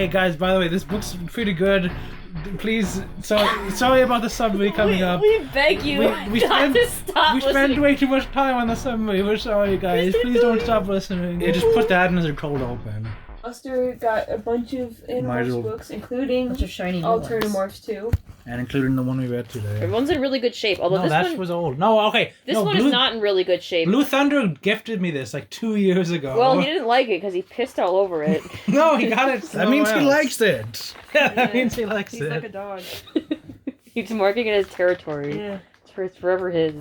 Hey guys, by the way, this book's pretty good. Please, sorry about the summary coming up. We beg you We not to stop We spend listening. way too much time on the summary. We're sorry, guys. Please don't stop listening. Yeah, just put that in as a cold open. Buster got a bunch of Animorphs books, including Bunch of shiny Animorphs too. And including the one we read today. Everyone's in really good shape. Although No, this that one was old. No, okay. This no, one is not in really good shape. Blue Thunder gifted me this like 2 years ago. Well, he didn't like it because he pissed all over it. No, he got it. That means he likes it. That means he likes He's it. like a dog. He's marking it as territory. Yeah. It's forever his.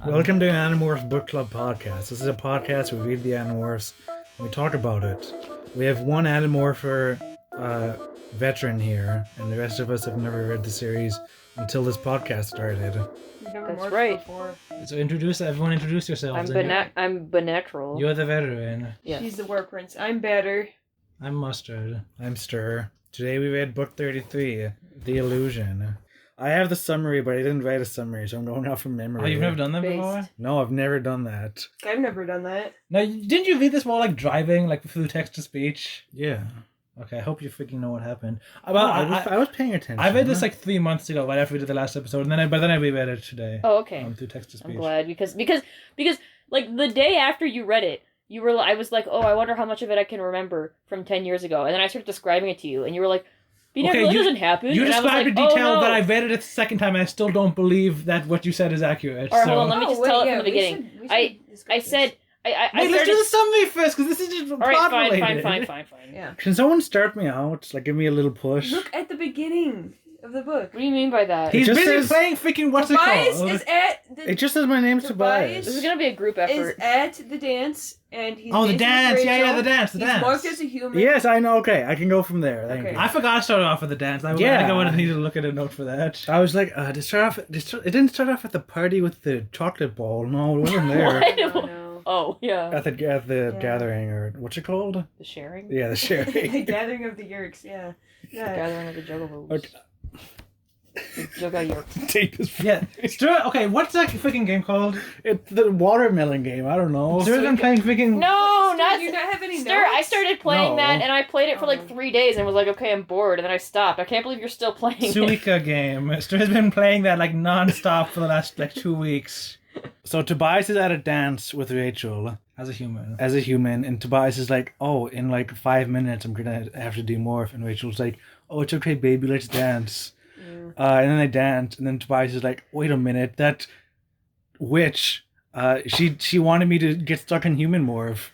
Welcome to Animorphs Book Club podcast. This is a podcast where we read the Animorphs and we talk about it. We have one Animorpher veteran here, and the rest of us have never read the series until this podcast started. We've never That's morphed right. before. So everyone introduce yourselves. I'm Benatural. You're the veteran. Yes. She's the war prince. I'm Batter. I'm Mustard. I'm Stir. Today we read book 33, The Illusion. I have the summary, but I didn't write a summary, so I'm going off from memory. Oh, you've never done that Based. before? No, I've never done that. I've never done that. No, didn't you read this while like driving, like through text to speech? Yeah. Okay, I hope you freaking know what happened. Well, I was paying attention. I read this like 3 months ago, right after we did the last episode, and then I reread it today. Oh, okay. Through text to speech. I'm glad because like the day after you read it, I was like, oh, I wonder how much of it I can remember from 10 years ago, and then I started describing it to you, and you were like, that doesn't happen. You and described I in was like, detail oh, no. that I read it a second time, and I still don't believe that what you said is accurate. All right, so. hold on, let me just tell it from the beginning. I said, I Wait, let's started... do the summary first, because this is just All right, plot-related. fine. Yeah. Can someone start me out? Like, give me a little push? Look at the beginning of the book. What do you mean by that? He's just busy says- playing freaking what's it Tobias called? is at the It just says my name's Tobias Tobias. This is gonna be a group is effort. at the dance, and he's Oh, the dancing dance. with Yeah, Rachel. the dance. He's morphed as a human. Yes, I know. Okay, I can go from there. Thank Okay. you. I forgot to start off with the dance. I think I would have needed to look at a note for that. I was like, it didn't start off at the party with the chocolate ball. No, it wasn't there. What? No, no. Oh, yeah. At the Yeah. gathering, or what's it called? The sharing? Yeah, the the sharing. gathering of the Yerks. Yeah. The Yeah. gathering of the Juggalo. Okay. Take this. Yeah. Okay, what's that freaking game called? It's the watermelon game. I don't know. Stuart's been playing freaking... No, Do not... you not have any Stir, notes? I started playing No. that, and I played it for like Oh. 3 days, and was like, okay, I'm bored, and then I stopped. I can't believe you're still playing it. Suika game. Stuart's been playing that like non-stop for the last like 2 weeks. So Tobias is at a dance with Rachel As a human. as a human, and Tobias is like, "Oh, in like 5 minutes, I'm gonna have to demorph." And Rachel's like, "Oh, it's okay, baby, let's dance." And then they dance, and then Tobias is like, "Wait a minute, that witch, she wanted me to get stuck in human morph,"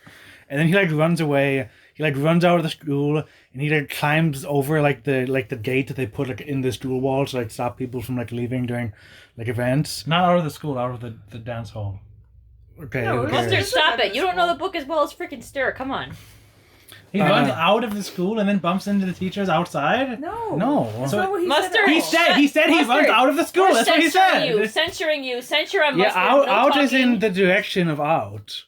and then he like runs away. He like runs out of the school, and he like climbs over like the gate that they put like in the school wall to like stop people from like leaving during like events. Not out of the school, out of the dance hall. Okay, No, okay. Mustard, stop it. You don't know the book as well as freaking Stir. Come on. He runs out of the school and then bumps into the teachers outside? No. No. That's So not what he Mustard- said. He said he Mustard, runs out of the school. We're That's what he said. Censoring you. Censure on Yeah, Mustard. out, No out is talking. in the direction of out.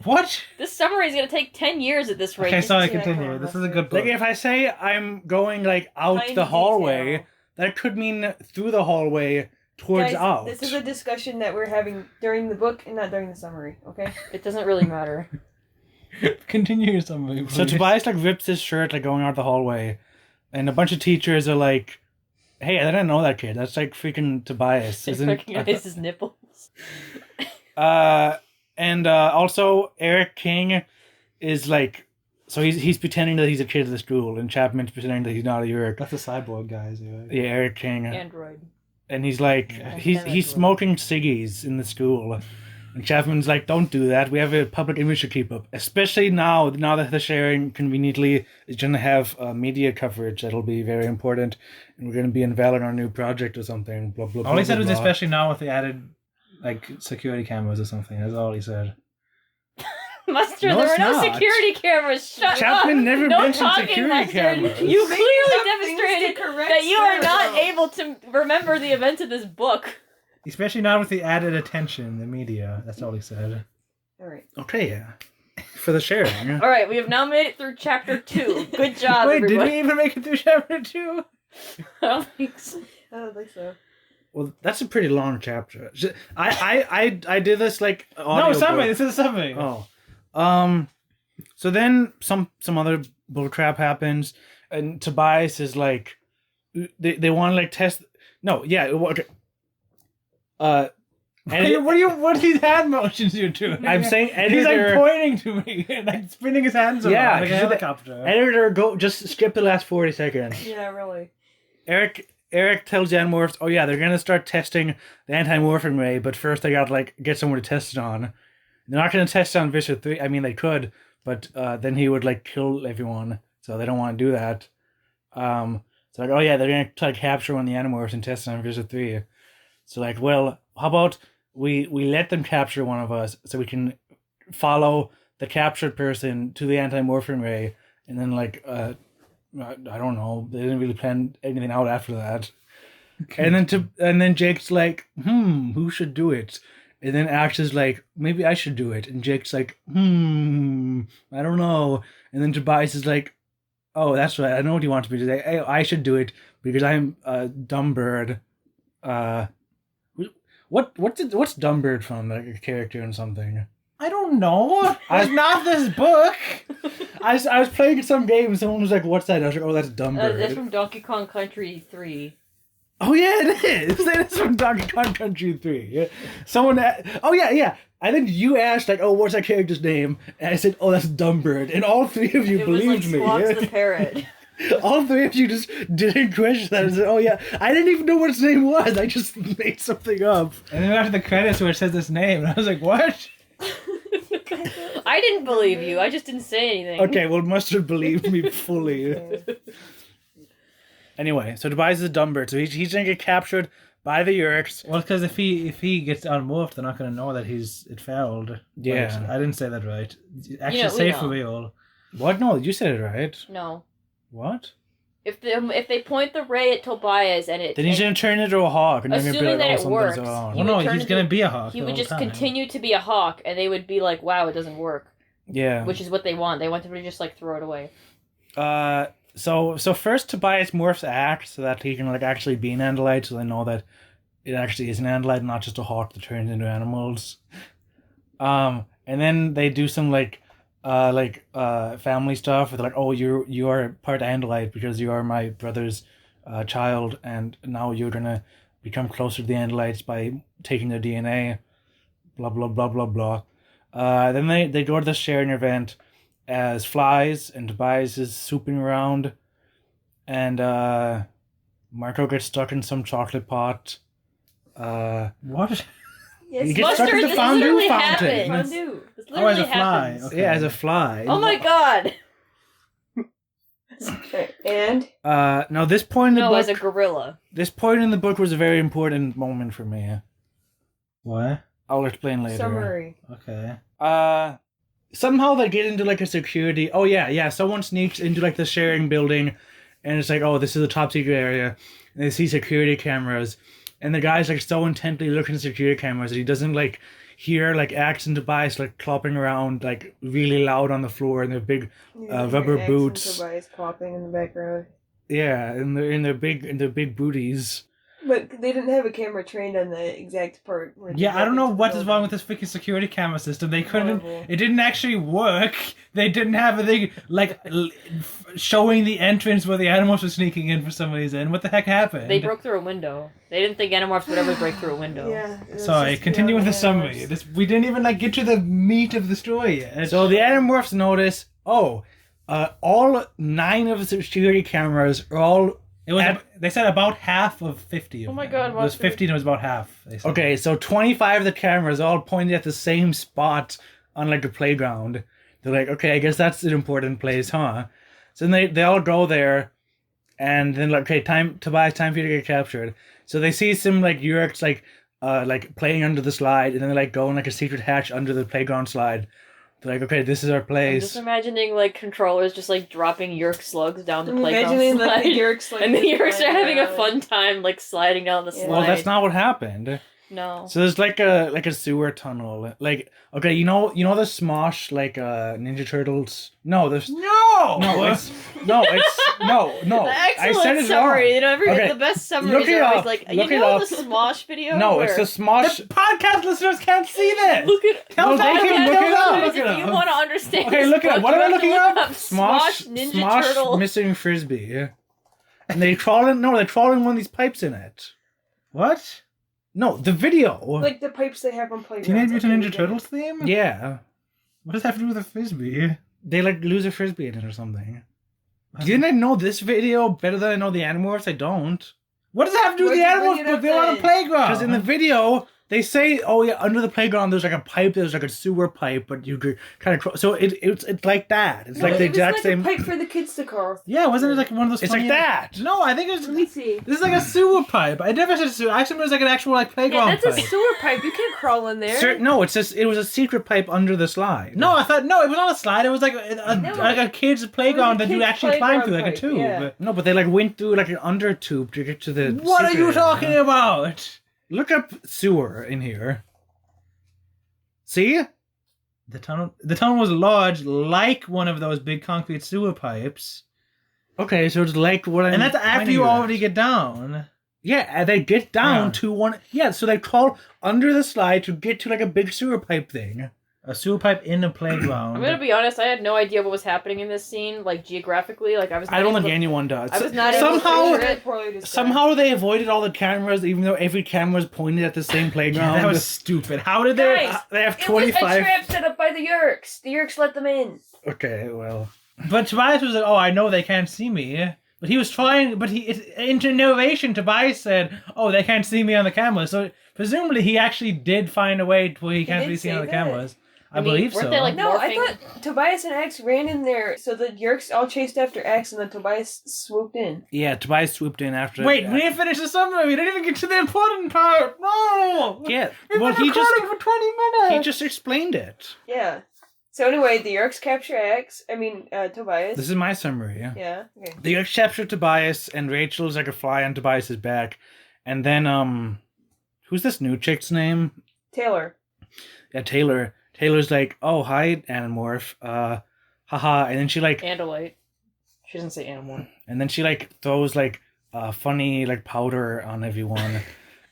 What? This summary is going to take 10 years at this rate. Okay, sorry, Yeah, come continue. on, This is a good book. Like if I say I'm going like out Tiny the hallway, detail. that could mean through the hallway towards Guys, out. this is a discussion that we're having during the book and not during the summary, okay? It doesn't really matter. Continue your summary, So please. Tobias like rips his shirt like going out the hallway, and a bunch of teachers are like, "Hey, I didn't know that kid. That's like freaking Tobias." He's Isn't recognize his nipples. and also Eric King is like, so he's pretending that he's a kid of the school, and Chapman's pretending that he's not a Yerk. That's the cyborg guys, right? Yeah, Eric King. Android. And he's like, Yeah. he's smoking ciggies in the school. And Chapman's like, don't do that. We have a public image to keep up. Especially now that the sharing conveniently is going to have media coverage that'll be very important. And we're going to be unveiling our new project or something. Blah, blah, blah. All he said blah, was blah. especially now with the added like security cameras or something. That's all he said. Mustard, No, there are it's no not. security cameras. Shut Chapman up. never no mentioned talking, security Mustard. cameras. You Make clearly up things demonstrated to correct that you are Stir, not though. able to remember the events of this book. Especially now with the added attention, the media. That's all he said. Alright. Okay, yeah. For the sharing. All right, we have now made it through chapter 2. Good job, Wait, did everybody. we even make it through chapter 2? I don't think so. I don't think so. Well, that's a pretty long chapter. I did this like audio No, summary. book. This is a summary. Oh. So then some other bullcrap happens, and Tobias is like, they want to like test. No, yeah, okay. What are these hand motions you're doing? I'm saying editor. He's like pointing to me, like spinning his hands around like a helicopter. Editor, go just skip the last 40 seconds. Yeah, really. Eric tells the Animorphs, oh yeah, they're gonna start testing the anti-morphing ray, but first they gotta like get someone to test it on. They're not gonna test it on Visser 3. I mean, they could, but then he would like kill everyone, so they don't want to do that. So like, oh yeah, they're gonna try to capture one of the Animorphs and test it on Visser 3. So like, well, how about we let them capture one of us so we can follow the captured person to the anti-morphing ray, and then like I don't know, they didn't really plan anything out after that. And then Jake's like, who should do it? And then Ash is like, maybe I should do it. And Jake's like, I don't know. And then Tobias is like, oh, that's right, I know what you want me to say. Hey, I should do it because I'm a dumb bird. What's dumb bird from? Like a character in something? I don't know. It's not this book. I was playing some game and someone was like, what's that? I was like, oh, that's dumb bird. That's from Donkey Kong Country 3. Oh yeah, it is. That is from Donkey Kong Country 3. Yeah. Someone, oh yeah. And then you asked like, oh, what's that character's name? And I said, oh, that's Dumbbird. And all three of you believed me. It was like Squawks the Parrot. All three of you just didn't question that and said, oh yeah, I didn't even know what his name was. I just made something up. And then after the credits where it says this name, and I was like, what? I didn't believe you. I just didn't say anything. Okay, well, Mustard believed me fully. Anyway, so Tobias is a dumb bird, so he's gonna get captured by the Yeerks. Well, because if he gets unmorphed, they're not gonna know that it failed. Yeah. But I didn't say that right. Actually, safe for me all. What? No, you said it right. No. What? If they point the ray at Tobias and it... Then he's gonna turn into a hawk. And assuming that it works. Well, no, he's gonna be a hawk. He would just continue to be a hawk, and they would be like, wow, it doesn't work. Yeah. Which is what they want. They want them to just like throw it away. So first Tobias morphs Axe so that he can like actually be an Andalite, so they know that it actually is an Andalite, not just a hawk that turns into animals. And then they do some family stuff with like, oh, you are part Andalite because you are my brother's child, and now you're gonna become closer to the Andalites by taking their DNA. Blah blah blah blah blah. Then they go to the sharing event as flies, and Tobias is swooping around, and Marco gets stuck in some chocolate pot. What? Yes, You get stuck in the fondue fountain. Fondue. This Oh, as literally a fly. happens. Okay. Yeah, as a fly. Oh my god. And? Now this point in the No, book, as a gorilla. this point in the book was a very important moment for me. What? I'll explain later. Summary. Okay. Somehow they get into like a security. Oh yeah. Someone sneaks into like the sharing building, and it's like, oh, this is a top secret area, and they see security cameras, and the guy's like so intently looking at security cameras that he doesn't like hear like Axe and Tobias like clopping around like really loud on the floor in their big rubber boots. Tobias popping in the background. Yeah, in their big booties. But they didn't have a camera trained on the exact part. Where Yeah, I don't know what is wrong with this freaking security camera system. They couldn't. Horrible. It didn't actually work. They didn't have a thing like showing the entrance where the Animorphs were sneaking in for some reason. What the heck happened? They broke through a window. They didn't think Animorphs would ever break through a window. Yeah. it was Sorry, just continue with the beyond summary. We didn't even like get to the meat of the story yet. So the Animorphs notice, all 9 of the security cameras are all. It was. They said about half of 50. Of Oh my them. God, It was 50 and it was about half. They said. Okay, so 25 of the cameras all pointed at the same spot on like a playground. They're like, okay, I guess that's an important place, huh? So then they all go there, and then like, okay, Tobias, time for you to get captured. So they see some like Yeerks like playing under the slide, and then they like go in like a secret hatch under the playground slide. They're like, okay, this is our I'm place. just imagining like controllers just like dropping Yeerk slugs down the I'm playground imagining slide. like the Yeerks like and the Yeerks are flying having a around. fun time like sliding down the Yeah. slide. Well, that's not what happened. No. So there's like a sewer tunnel. Like, okay, you know the Smosh Ninja Turtles? No, there's No. no, it's No, it's no. I Excellent said it summary. wrong. You know, Okay, the best summaries look it are always up. like, Look you it know up. the Smosh video? No, where- it's the Smosh. The podcast listeners can't see this. Look at Tell No, them they can to look it up. look If it you up. want to understand Okay, this look it up. book, What you am I have to looking look up? Smosh Ninja Smosh Turtle. missing frisbee. And they crawl in. No, they crawl in one of these pipes in it. What? No, the video. Like the pipes they have on playgrounds. Teenage Mutant Okay, Ninja we get it. Turtles theme? Yeah, What does that have to do with a frisbee? they like lose a frisbee in it or something. Didn't I know this video better than I know the Animorphs? I don't. What does that have to do with the Why'd you bring animals? it But up they're on a then? playground. Because in the video, they say, "Oh yeah, under the playground, there's like a pipe. There's like a sewer pipe, but you could kind of so it's like that. It's No, like the it was exact like same. a pipe for the kids to cross. Yeah, wasn't it like one of those? It's funny- like that. No, I think it was. Let me see. This is like a sewer pipe. I never said sewer. I assumed it was like an actual like Yeah, playground that's a pipe. sewer pipe. You can't crawl in there. No, it's just it was a secret pipe under the slide. No, I thought no, it was not a slide. It was like a kid's playground that you kid's actually climb through like a playground tube. pipe, yeah. No, but they like went through like an under tube to get to the. What are you secret talking area. about? Look up sewer in here. See? The tunnel was large, like one of those big concrete sewer pipes, Okay, so it's like what I'm. and that's after pointing you at. already get down. Yeah, and they get down Yeah. to one. Yeah, so they crawl under the slide to get to like a big sewer pipe thing. A sewer pipe in a playground. I'm gonna be honest, I had no idea what was happening in this scene, like geographically. Like I was. I don't not think able anyone does. I was not able to somehow. figure it. Poorly described. Somehow they avoided all the cameras, even though every camera is pointed at the same playground. that was stupid. How did they? Guys, They have It was a 25. trap set up by the Yerks. The Yerks let them in. Okay, well. But Tobias was like, "Oh, I know they can't see me." But he was trying. But into narration, Tobias said, "Oh, they can't see me on the camera." So presumably, he actually did find a way where he can't did be seen say on the that. cameras. I mean, believe weren't so. they, like, No, I Morphing. thought Tobias and Axe ran in there, so the Yerks all chased after Axe, and then Tobias swooped in. Yeah, Tobias swooped in after. Wait, we didn't finish the summary. We didn't even get to the important part. No. Yeah, We've well, been he recording for 20 minutes. he just explained it. Yeah. So anyway, the Yerks capture Axe. Tobias. This is my summary, yeah. Yeah. Okay. The Yerks capture Tobias, and Rachel's like a fly on Tobias's back. And then, who's this new chick's name? Taylor. Yeah, Taylor. Taylor's like, "Oh, hi, Animorph. Haha." And then she like, Andalite. She doesn't say Animorph. and then she like throws like funny like powder on everyone,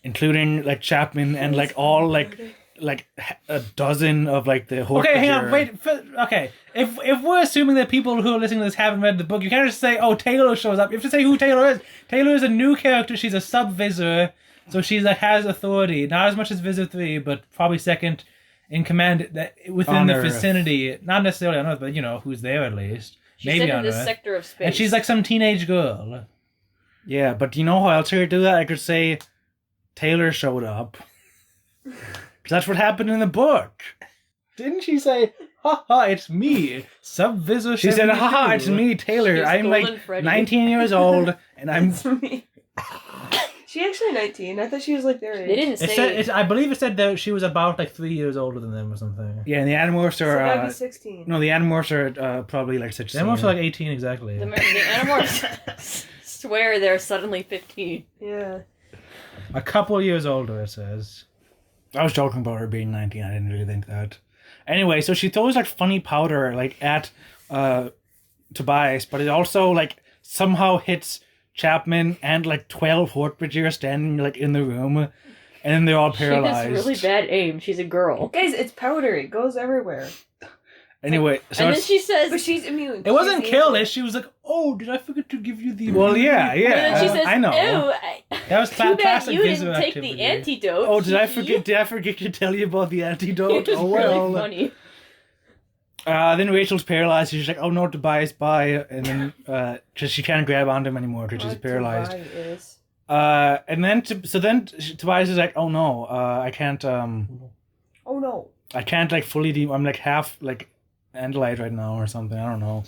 including like Chapman and like all like a dozen of like the Okay, hang on, Hork-Bajir. wait. Okay, if we're assuming that people who are listening to this haven't read the book, you can't just say, "Oh, Taylor shows up." You have to say who Taylor is. Taylor is a new character. She's a sub-Visor, so she's like has authority, not as much as Visor 3, but probably second in command that within On the Earth. vicinity. Not necessarily on Earth, but you know who's there at least. She's Maybe sent on in this Earth. sector of space. And she's like some teenage girl. Yeah, but you know how else I could do that? I could say Taylor showed up. 'Cause that's what happened in the book. Didn't she say, "Ha, it's me, sub-Visor"? She said, "Haha, it's me, Taylor. She's I'm Golden like Freddy." 19 years old, and I'm." It's me. She actually 19. I thought she was like their age. They didn't It say. said, I believe it said that she was about like 3 years older than them or something. Yeah, and the Animorphs So that'd are. be 16. No, the Animorphs are probably like 16. Them are like 18 exactly. the Animorphs swear they're suddenly 15. Yeah. A couple years older, it says. I was joking about her being 19. I didn't really think that. Anyway, so she throws like funny powder like at Tobias, but it also like somehow hits Chapman and like 12 Hork-Bajir standing like in the room, and then they're all paralyzed. She has really bad aim. She's a girl. Guys, it's powder. It goes everywhere. Anyway, so And then it's, she says, But she's immune. It wasn't She's kill immune. it. She was like, "Oh, did I forget to give you the?" well, yeah, and then she says, I know. "Ew, That was too bad classic you Visor didn't take activity. the antidote." Oh, did I forget? Did I forget to tell you about the antidote? It was Oh well. really funny. Then Rachel's paralyzed. She's like, "Oh no, Tobias, bye!" And then because she can't grab onto him anymore because she's paralyzed. Tobias. And then Tobias is like, "Oh no, I can't. Oh no. I can't like fully. I'm like half like Andalite right now or something. I don't know."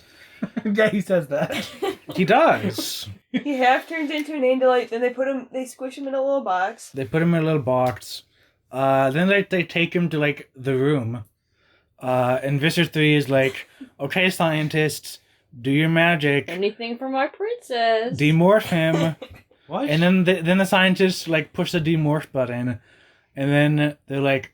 Yeah, he says that. He does. He half turns into an Andalite, then they squish him in a little box. They put him in a little box. Then they take him to like the room. And Visor 3 is like, "Okay, scientists, do your magic, Anything for my princess. demorph him." What? And then the scientists like push the demorph button, And then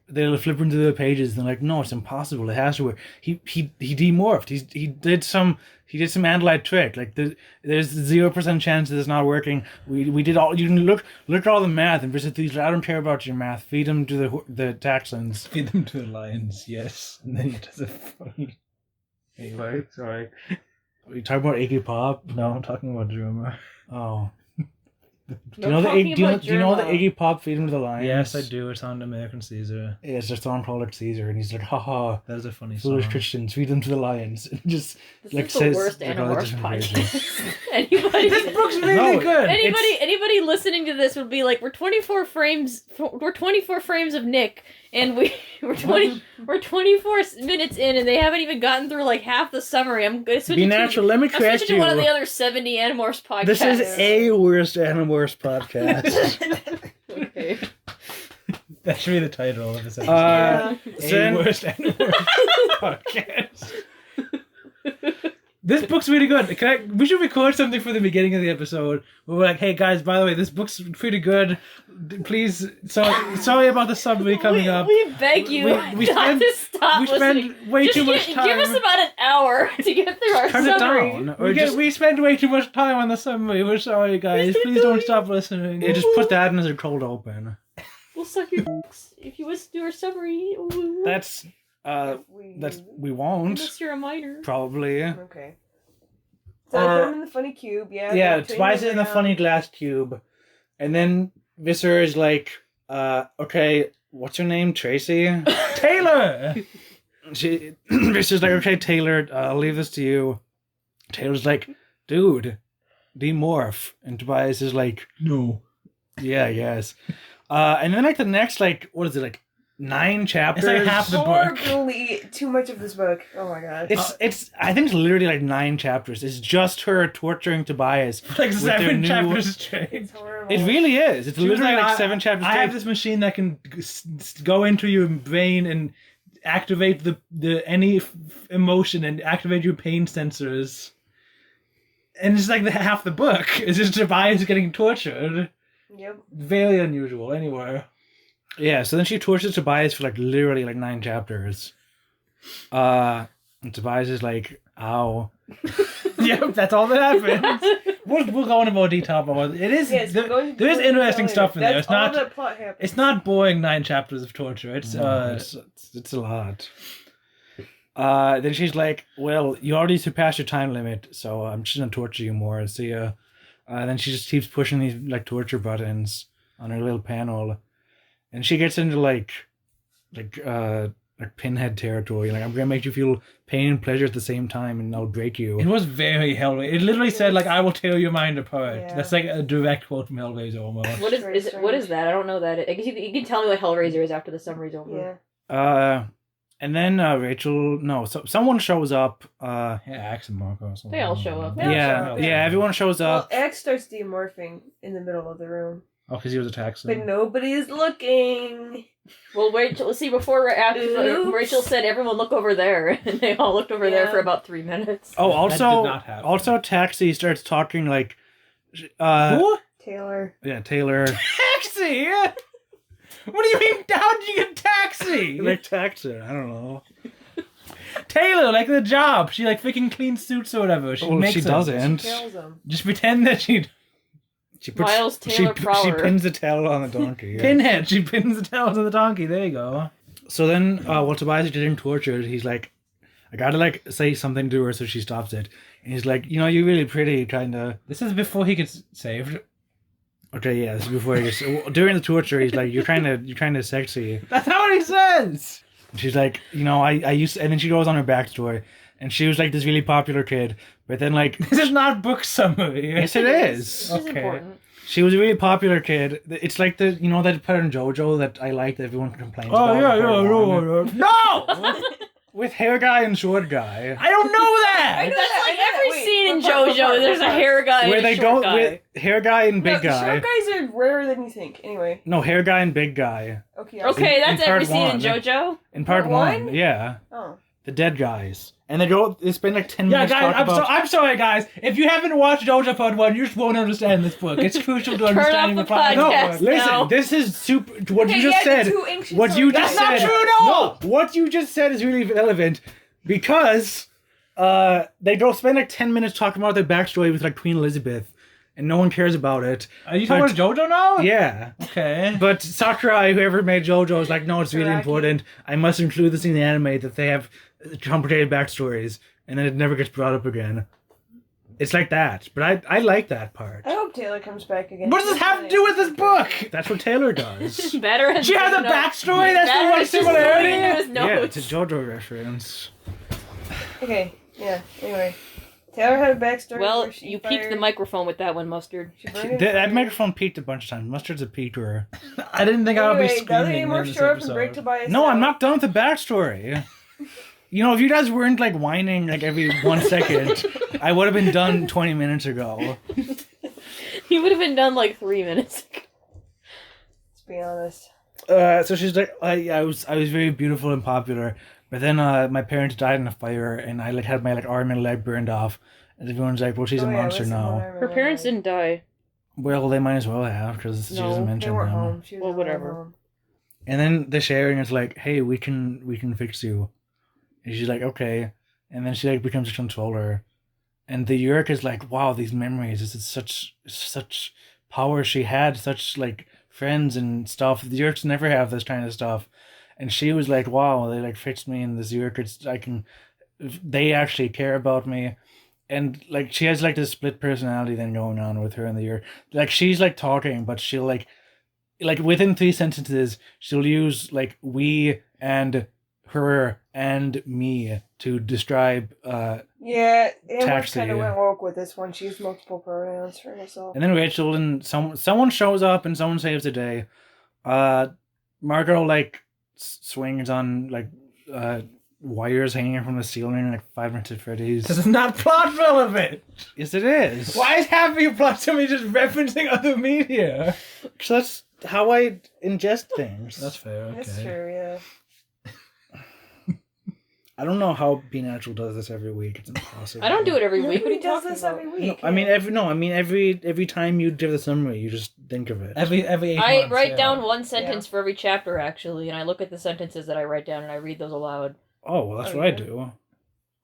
they'll flip into the pages and they're like, no, it's impossible. It has to work. He demorphed. He did some Andalite trick. Like there's 0% chance that it's not working. We did all. You can look at all the math and visit these. I don't care about your math. Feed them to the Taxons. Feed them to the lions. Yes, and then he does it funny. Anyway, sorry. Are you talking about Iggy Pop? No, I'm talking about Drummer. Oh. Do you know the Iggy Pop feed him to the lions? Yes, I do. It's on American Caesar. Yeah, it's a song called Caesar, and he's like, haha. That is a funny Foolish song. Christians, feed them to the lions. And just This like is the says worst like, all the Animorphs different podcast. versions. Anybody, This book's really No, good. anybody listening to this would be like, we're 24 frames of Nick, and we're 24 minutes in, and they haven't even gotten through like half the summary. I'm going to switch Be natural. Let me I'm correct switching you. to one of the other 70 Animorphs podcasts. This is a worst Animorphs podcast. Okay. That should be the title of this episode. Yeah. Then- worst Animorphs podcast. This book's really good. We should record something for the beginning of the episode where we're like, hey guys, by the way, this book's pretty good. Please, sorry about the summary coming up. We beg you We not to stop we listening. spend way Just too much time. Give us about an hour to get through our Turn it summary. down. Or We spend way too much time on the summary. We're sorry, guys. Please don't stop listening. Yeah, just put that in as a cold open. We'll suck your dicks if you listen to our summary. That's we won't. Unless you're a minor. Probably. Okay. So I put him in the funny cube, yeah. Yeah, Turn Tobias him is in the around. funny glass cube. And then Visser is like, okay, what's your name? Tracy? Taylor! Visser's like, okay, Taylor, I'll leave this to you. Taylor's like, dude, demorph. And Tobias is like, No. yeah, yes. And then like the next, like, what is it, like 9 chapters? It's like half the book. Horribly too much of this book. Oh my god. It's I think it's literally like 9 chapters. It's just her torturing Tobias. Like with their 7 new- chapters straight. It's horrible. It really is. It's She was literally like I- 7 chapters I straight. have this machine that can go into your brain and activate any emotion and activate your pain sensors. And it's like half the book. It's just Tobias getting tortured. Yep. Very unusual, anyway. Yeah, so then she tortures Tobias for like literally like 9 chapters. And Tobias is like, ow. Yep, that's all that happens. We'll go into more detail about it. It is Yes, we're going to there is do interesting later. stuff in there. That's It's not all that plot happens. it's not boring 9 chapters of torture. It's It's a lot. Then she's like, well, you already surpassed your time limit, so I'm just gonna torture you more. See ya. Then she just keeps pushing these like torture buttons on her little panel, and she gets into like pinhead territory. Like, I'm gonna make you feel pain and pleasure at the same time, and I'll break you. It was very Hellraiser. It literally said like, "I will tear your mind apart." Yeah. That's like a direct quote from Hellraiser almost. What is it? What is that? I don't know that. I guess you can tell me what Hellraiser is after the summary's over. Yeah. And then someone shows up. Yeah, Axe and Marco. Or something. They all show up. They all show up, Yeah, everyone shows up. Well, X starts demorphing in the middle of the room, Oh, because he was a Texan. but nobody's looking. Well, Rachel. Let's see. Before Oops. Rachel said, "Everyone look over there," and they all looked over there Yeah. for about 3 minutes. Oh, That did also, not happen. also, Taxi starts talking like, Who? Taylor. yeah, Taylor, Taxi? What do you mean? How did you get Taxi? like Taxi. I don't know. Taylor, like the job. She like freaking cleans suits or whatever. She Well, makes she them. doesn't. Kills him. Just pretend that she. She Miles Taylor she Prowler. pins the tail on the donkey. Yeah. Pinhead. She pins the tail to the donkey. There you go. So then, while Tobias is getting tortured, he's like, I gotta like say something to her so she stops it. And he's like, you know, you're really pretty, kinda. This is before he gets saved. Okay, yeah, this is before he gets during the torture. He's like, you're kind of sexy. That's not what he says. And she's like, you know, I used, and then she goes on her backstory, and she was like this really popular kid, but then like, This is not book summary. yes, it is. This is Okay. important. She was a really popular kid. It's like the, you know, that part in JoJo that I like that everyone complains about. No! With hair guy and short guy. I don't know that! I know That's that, like I know every that. Wait, scene in what part? JoJo. There's a hair guy Where and a they short don't, guy. with hair guy and big No, guy. short guys are rarer than you think. Anyway. No, hair guy and big guy. Okay. Okay, In that's part every scene in one. JoJo. In part Part one? one, yeah. Oh. The dead guys. And they spend like 10 Yeah, minutes guys, talking about... I'm sorry, guys. If you haven't watched JoJo Part 1, you just won't understand this book. It's crucial to understanding off the the plot. podcast. No, listen, No. this is super... What Okay, you just yeah, the said... two ancient What you just stories. That's said... not true at all! No, what you just said is really relevant because they don't spend like 10 minutes talking about their backstory with like Queen Elizabeth and no one cares about it. Are you talking about JoJo now? Yeah. Okay. But Sakurai, whoever made JoJo, is like, no, it's really Saraki. important. I must include this in the anime that they have complicated backstories, and then it never gets brought up again. It's like that, but I like that part. I hope Taylor comes back again. What does this have to do with this book? That's what Taylor does. Better. She has a backstory? That's the one similarity? Yeah, it's a JoJo reference. Okay, yeah, anyway. Taylor had a backstory. Well, where she you peaked the fired- microphone with that one, Mustard. She burned it That fire. microphone peaked a bunch of times. Mustard's a peaker. I didn't think I would be Anyway, the other screaming in Animorphs this show up and break episode. Tobias. No, I'm out. not done with the backstory. You know, if you guys weren't like whining like every 1 second, I would have been done 20 minutes ago. You would have been done like 3 minutes ago. Let's be honest. So she's like, I was very beautiful and popular, but then my parents died in a fire, and I like had my like arm and leg burned off, and everyone's like, well, she's a monster listen, now. Her parents didn't die. Well, they might as well have because she No, doesn't They mention weren't them. home. She was Well, alone whatever. home. And then the sharing is like, hey, we can fix you, and she's like, okay, and then she like becomes a controller, and the Yurk is like, wow, these memories, this is such power she had, such like friends and stuff. The Yurks never have this kind of stuff, and she was like, wow, they like fixed me in this Yurk. They actually care about me. And like she has like this split personality then going on with her in the Yurk. Like she's like talking, but she'll like within 3 sentences she'll use like we and her and me to describe Yeah, Animorphs Taxi. kind of went woke with this one. She used multiple pronouns for herself. and then Rachel and someone shows up and someone saves the day. Margot like swings on like wires hanging from the ceiling like Five Nights at Freddy's. This is not plot relevant. Yes, it is. Why is having a plot to me just referencing other media? So that's how I ingest things. That's fair. Okay. That's true, yeah. I don't know how Be Natural does this every week. It's impossible. I don't do it every week. What are Nobody you does talking this about? every week. Every time you give the summary, you just think of it. Every 8 I months, write yeah. down one sentence for every chapter, actually, and I look at the sentences that I write down and I read those aloud. Oh, well, that's Oh, what I yeah. do.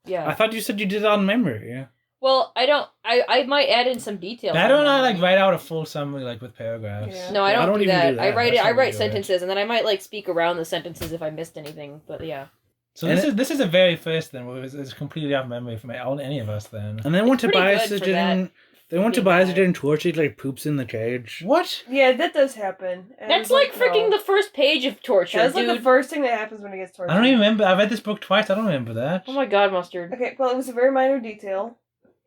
Yeah. I thought you said you did it on memory. Well, I don't. I might add in some details. Why on don't I them. like write out a full summary like with paragraphs? Yeah. No, I Yeah, don't, do even that. do that. I write That's I how we write do it. sentences, and then I might like speak around the sentences if I missed anything. But yeah. So And this is a very first then. Where it's completely off memory from any of us then. And then when It's pretty Tobias good is for getting, then when being Tobias is bad. getting tortured, he like poops in the cage. What? Yeah, that does happen. And That's I was like freaking no. the first page of torture, That's dude. like the first thing that happens when he gets tortured. I don't even remember. I read this book twice. I don't remember that. Oh my god, Mustard. Okay, well, it was a very minor detail.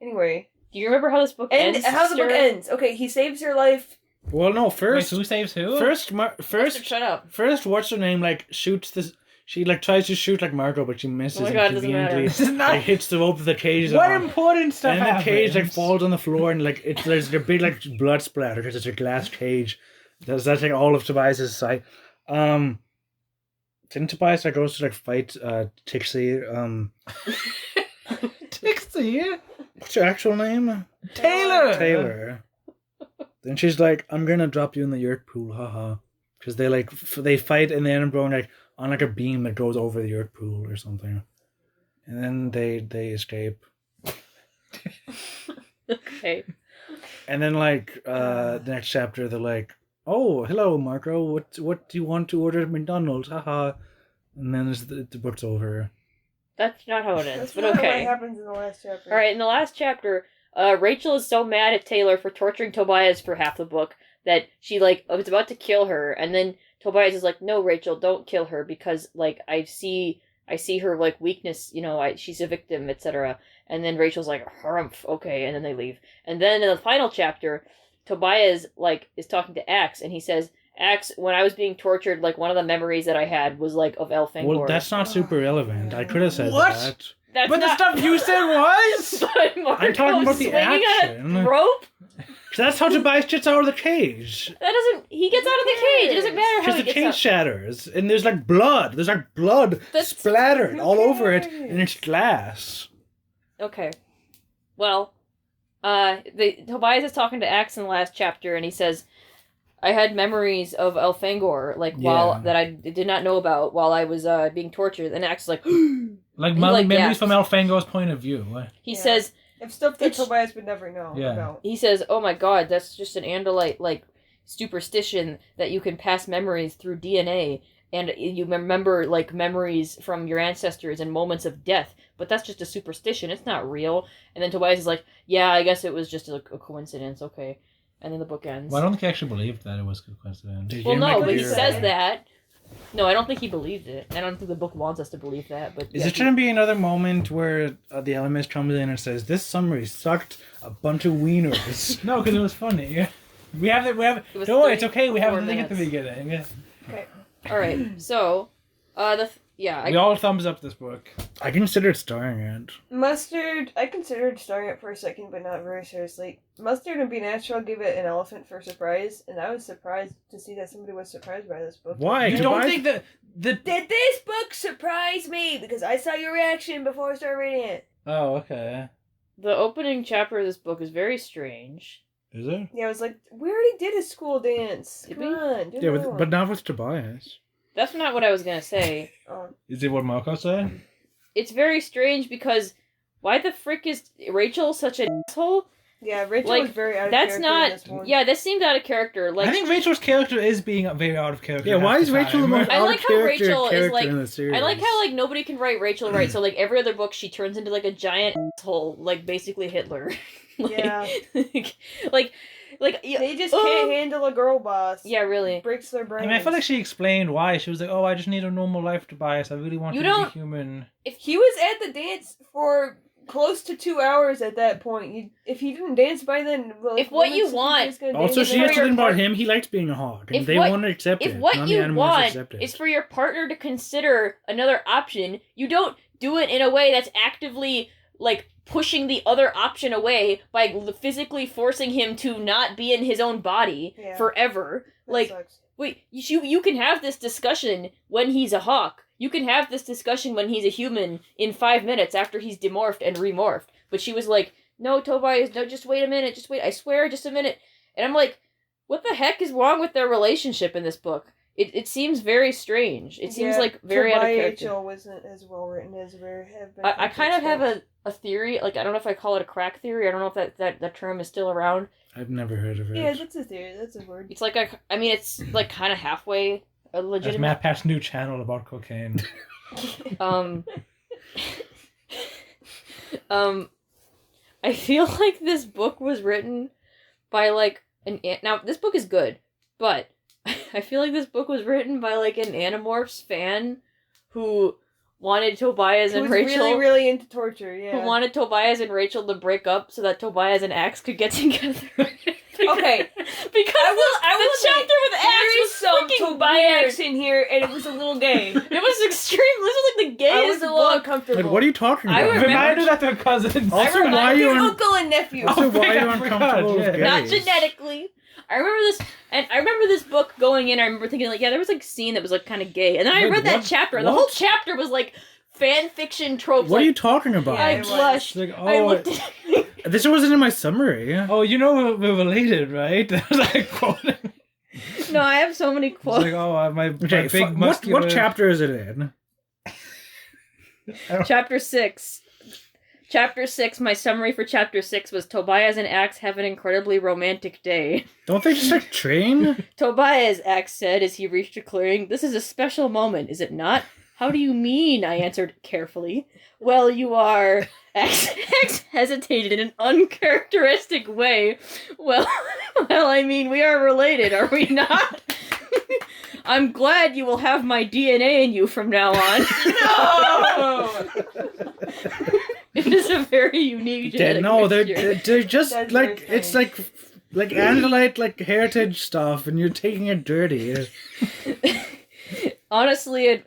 Anyway. Do you remember how this book And ends? how the book sister? ends. Okay, he saves her life. Well, no, Wait, first, who saves who? Mustard, first, shut up. what's her name? Like shoots this. She like tries to shoot like Margot, but she misses. Oh my and God, it she doesn't matter. conveniently, This is not. like hits the rope of the cage. What on. important stuff And then the happens? cage like falls on the floor and like there's a big like blood splatter because it's a glass cage. That's like all of Tobias's sight. Didn't Tobias like goes to like fight Tixie? Dixie. What's your actual name? Taylor. Taylor. Then she's like, I'm gonna drop you in the yurt pool, haha. Because they like they fight and they end up going like on like a beam that goes over the yurt pool or something. And then they escape. Okay. And then like the next chapter they're like, oh, hello Marco, what do you want to order at McDonald's? Haha. And then the book's over. That's not how it ends, That's but not okay. what happens in the last chapter. Alright, in the last chapter, Rachel is so mad at Taylor for torturing Tobias for half the book that she, like, was about to kill her, and then Tobias is like, no, Rachel, don't kill her, because, like, I see her, like, weakness, you know, she's a victim, etc. And then Rachel's like, harumph, okay, and then they leave. And then in the final chapter, Tobias, like, is talking to Axe, and he says, Axe, when I was being tortured, like, one of the memories that I had was, like, of Elfangor. Well, that's not super relevant. I could have said What? that. That's But the not... stuff you said was. But Marco I'm talking about the swinging on action. a rope? That's how Tobias gets out of the cage. That doesn't... He gets out of the cage. It doesn't matter how Because he the gets cage out. shatters, and there's like blood. There's like blood That's- splattered all over it, cares? and it's glass. Okay. Well, Tobias is talking to Axe in the last chapter, and he says, I had memories of Elfangor, while that I did not know about while I was being tortured. And Axe is like, Like, He, like, memories gasps. from Elfangor's point of view. he Yeah. says, If stuff that It's- Tobias would never know Yeah. about. he says, oh my god, that's just an Andalite, superstition that you can pass memories through DNA. And you remember, memories from your ancestors and moments of death. But that's just a superstition. It's not real. And then Tobias is like, yeah, I guess it was just a coincidence. Okay. And then the book ends. Well, I don't think he actually believed that it was a coincidence. Well, no, but he clear. says that. No, I don't think he believed it. I don't think the book wants us to believe that. But Is yeah, it going to be another moment where the Elemist comes in and says, "This summary sucked a bunch of wieners"? No, because it was funny. We have it. It was Don't worry, it's okay. We have 34 the thing at the minutes. beginning. Yeah. Okay. All right. So, We all thumbs up this book. I considered starring it. Mustard, I considered starting it for a second, but not very seriously. Mustard and Be Natural give it an elephant for surprise, and I was surprised to see that somebody was surprised by this book. Why? You don't think that the Did this book surprise me? Because I saw your reaction before I started reading it. Oh, okay. the opening chapter of this book is very strange. Is it? Yeah, I was like, we already did a school dance. Did Come we? on, do Yeah, another but one. not with Tobias. That's not what I was gonna say. Oh. Is it what Marco said? It's very strange because why the frick is Rachel such an asshole? Yeah, Rachel Like, was very out of That's character not. in this one. Yeah, this seemed out of character. Like I think Rachel's character is being very out of character. Yeah, why half is the Rachel the time. most I out like of how character Rachel is, character like- in the series? I like how nobody can write Rachel right. So every other book she turns into a giant asshole, basically Hitler. Yeah. They just can't handle a girl boss. Yeah, really. Breaks their I brains. mean, I feel like she explained why. She was like, "Oh, I just need a normal life, Tobias. I really want You you to don't- be human." If he was at the dance for close to 2 hours at that point, if he didn't dance by then, well, If what you makes want- he's gonna Also, dance she for has by- to your think about part- him. He likes being a hawk, and If they what- want to accept it. If what None you of the Animorphs want accept it. is for your partner to consider another option, you don't do it in a way that's actively pushing the other option away by physically forcing him to not be in his own body Yeah. forever. That sucks. Wait, you can have this discussion when he's a hawk. You can have this discussion when he's a human in 5 minutes after he's demorphed and remorphed. But she was like, no, Tobias, no, just wait a minute, just wait, I swear, just a minute. And I'm like, what the heck is wrong with their relationship in this book? It seems very strange. It seems very out of character. Tobias wasn't as well written as there have been. I kind of have a theory, I don't know if I call it a crack theory, I don't know if that term is still around. I've never heard of it. Yeah, that's a theory. That's a word. It's it's kind of halfway a That's legitimate. Matt Pat's new channel about cocaine. I feel like this book was written by now this book is good, but I feel like this book was written by an Animorphs fan who wanted Tobias He and was Rachel really, really into torture. Yeah. who wanted Tobias and Rachel to break up so that Tobias and Axe could get together. Okay. Because I will the chapter with Axe there was is some freaking Tobias weird. in here, and it was a little gay. It was extreme. This was the I gayest was a little book. uncomfortable. Like, what are you talking I about? remember- Remind her that they're cousins. Also, remember- why are you They're un- uncle and nephew. also, why are you I forgot, uncomfortable with yeah. gays? Not genetically. I remember this book going in. I remember thinking there was a scene that was kind of gay, and then I Wait, read that what? chapter, and the What? whole chapter was fan fiction tropes. What are you talking about? Yeah, I it was. blushed. Like, I oh, looked at This wasn't in my summary. oh, you know we're related, right? That was like quoting. No, I have so many It's quotes. like, oh, my Okay, big muscular. what chapter is it in? Chapter 6. Chapter 6, my summary for Chapter 6 was Tobias and Axe have an incredibly romantic day. Don't they just train? Tobias, Axe said as he reached a clearing, this is a special moment, is it not? How do you mean? I answered carefully. Well, you are... Axe hesitated in an uncharacteristic way. Well, I mean, we are related, are we not? I'm glad you will have my DNA in you from now on. No! It is a very unique genetic mixture. they're just That's like very it's like Andalite heritage stuff, and you're taking it dirty. Honestly,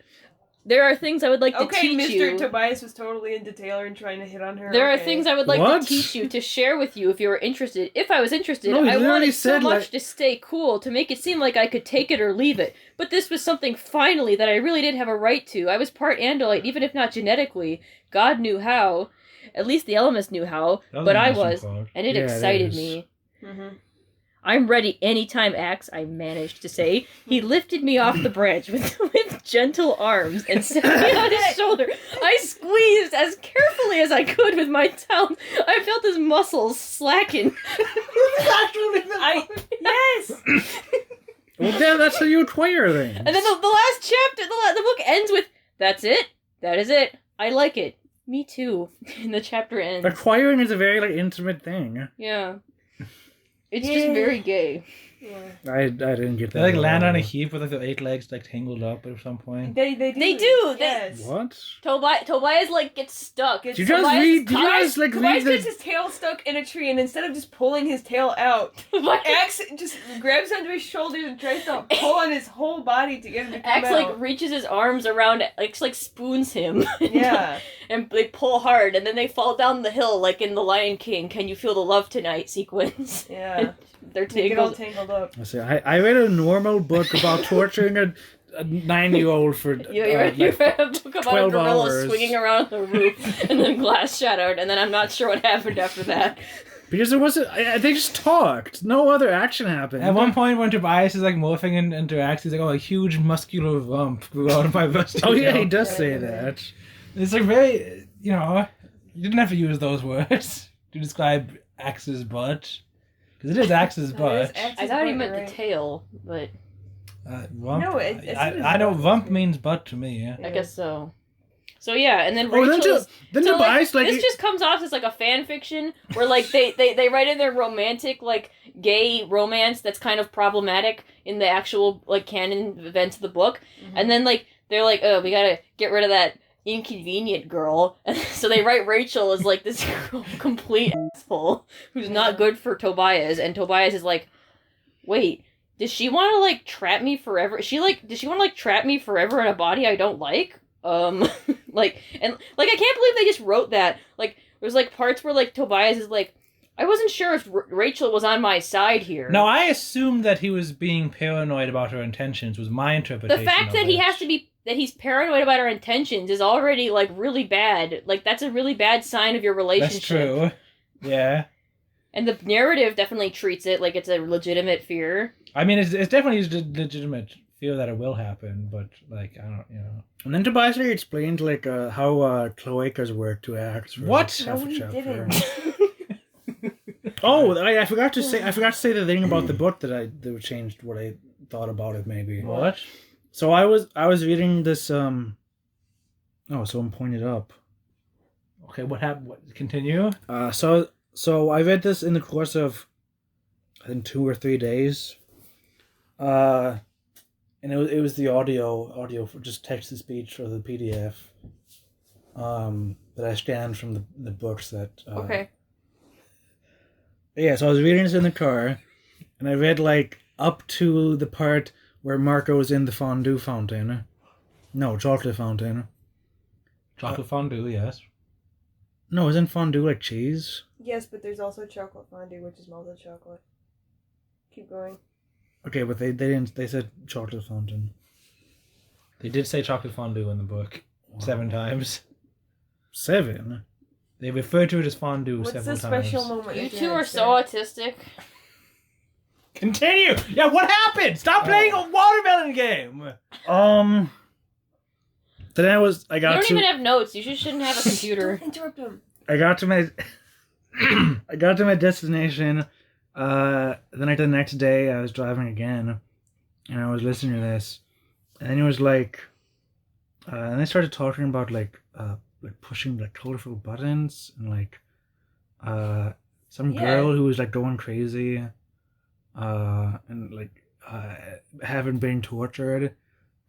There are things I would like to Okay, teach Mr. you. Tobias was totally into Taylor and trying to hit on her. There are okay. things I would like What? to teach you, to share with you if you were interested. If I was interested, No, he I literally wanted so said, much like- to stay cool, to make it seem like I could take it or leave it. But this was something, finally, that I really did have a right to. I was part Andalite, even if not genetically. God knew how. At least the elements knew how. That But an I awesome was. quote. And it Yeah, it excited is. me. Mm-hmm. I'm ready anytime, Axe, I managed to say. He lifted me off the branch with gentle arms and set me on his shoulder. I squeezed as carefully as I could with my tongue. I felt his muscles slacken. Yes! Well, yeah, that's how you acquire things. And then the last chapter, the book ends with, that's it. That is it. I like it. Me too. And the chapter ends. Acquiring is a very like intimate thing. Yeah. It's just very gay. Yeah. I didn't get that. They like at land all. on a heap with like their 8 legs like tangled up at some point. They do. They do, they- Yes. What? Tobias like gets stuck. Did Did you guys Tobias read? is Did you caught- guys like Tobias read gets the? his tail stuck in a tree, and instead of just pulling his tail out, Axe just grabs onto his shoulders and tries to pull on his whole body to get him to come Axe out. like reaches his arms around, like spoons him. Yeah. And they pull hard, and then they fall down the hill like in The Lion King. Can you feel the love tonight sequence? Yeah. They're They get all tangled. tangled up. I say I read a normal book about torturing a 9-year-old for You like, read a book about a 12 gorilla hours. swinging around the roof, and then glass shattered, and then I'm not sure what happened after that. because there wasn't. They just talked. No other action happened. At one point when Tobias is like morphing into Axe, he's like, oh, a huge muscular lump grew out of my vestigial. Oh yeah, he does say that. It's like very, you didn't have to use those words to describe Axe's butt. Because it is Axe's butt. I thought he meant the tail, but Rump, No, it's I know rump means butt to me. Yeah. I guess so. So yeah, and then Oh, Rachel's... then So, Tobias like this just comes off as like a fan fiction where like they write in their romantic like gay romance that's kind of problematic in the actual like canon events of the book, and then like they're like, oh, we gotta get rid of that inconvenient girl, and so they write Rachel as like this complete asshole who's not good for Tobias, and Tobias is like, wait, does she want to like trap me forever? Does she want to like trap me forever in a body I don't like? Like, and like I can't believe they just wrote that. Like there's like parts where like Tobias is like, I wasn't sure if Rachel was on my side here. No, I assumed that he was being paranoid about her intentions. Was my interpretation. The fact of that he it. has to be, that he's paranoid about her intentions is already like really bad. Like that's a really bad sign of your relationship. That's true. Yeah. And the narrative definitely treats it like it's a legitimate fear. I mean, it's definitely a legitimate fear that it will happen, but like I don't, And then Tobias like explained like how cloacas work to Axe. For What? half No, a he chapter. didn't. Oh, I forgot to say the thing about the book that changed what I thought about it maybe. What? So I was reading this oh, someone pointed up. Okay, what happened? What, continue. So I read this in the course of I think 2 or 3 days. And it was the audio for just text to speech or the PDF. That I scanned from the books that Okay. Yeah, so I was reading this in the car, and I read like up to the part where Marco's in the fondue fountain. No, chocolate fountain. Chocolate fondue, yes. No, isn't fondue like cheese? Yes, but there's also chocolate fondue, which is melted chocolate. Keep going. Okay, but they didn't. They said chocolate fountain. They did say chocolate fondue in the book 7 times. 7. They referred to it as fondue What's several the special times. moment? You you two are danced so there? autistic. Continue. Yeah, what happened? Stop playing a watermelon game. Then I You got don't to even have notes. You shouldn't have a computer. Don't interrupt him. I got to my I got to my destination. Then like the next day I was driving again, and I was listening to this, and then it was like, and they started talking about like pushing like colorful buttons and like some Yeah. girl who was like going crazy, and like having been tortured,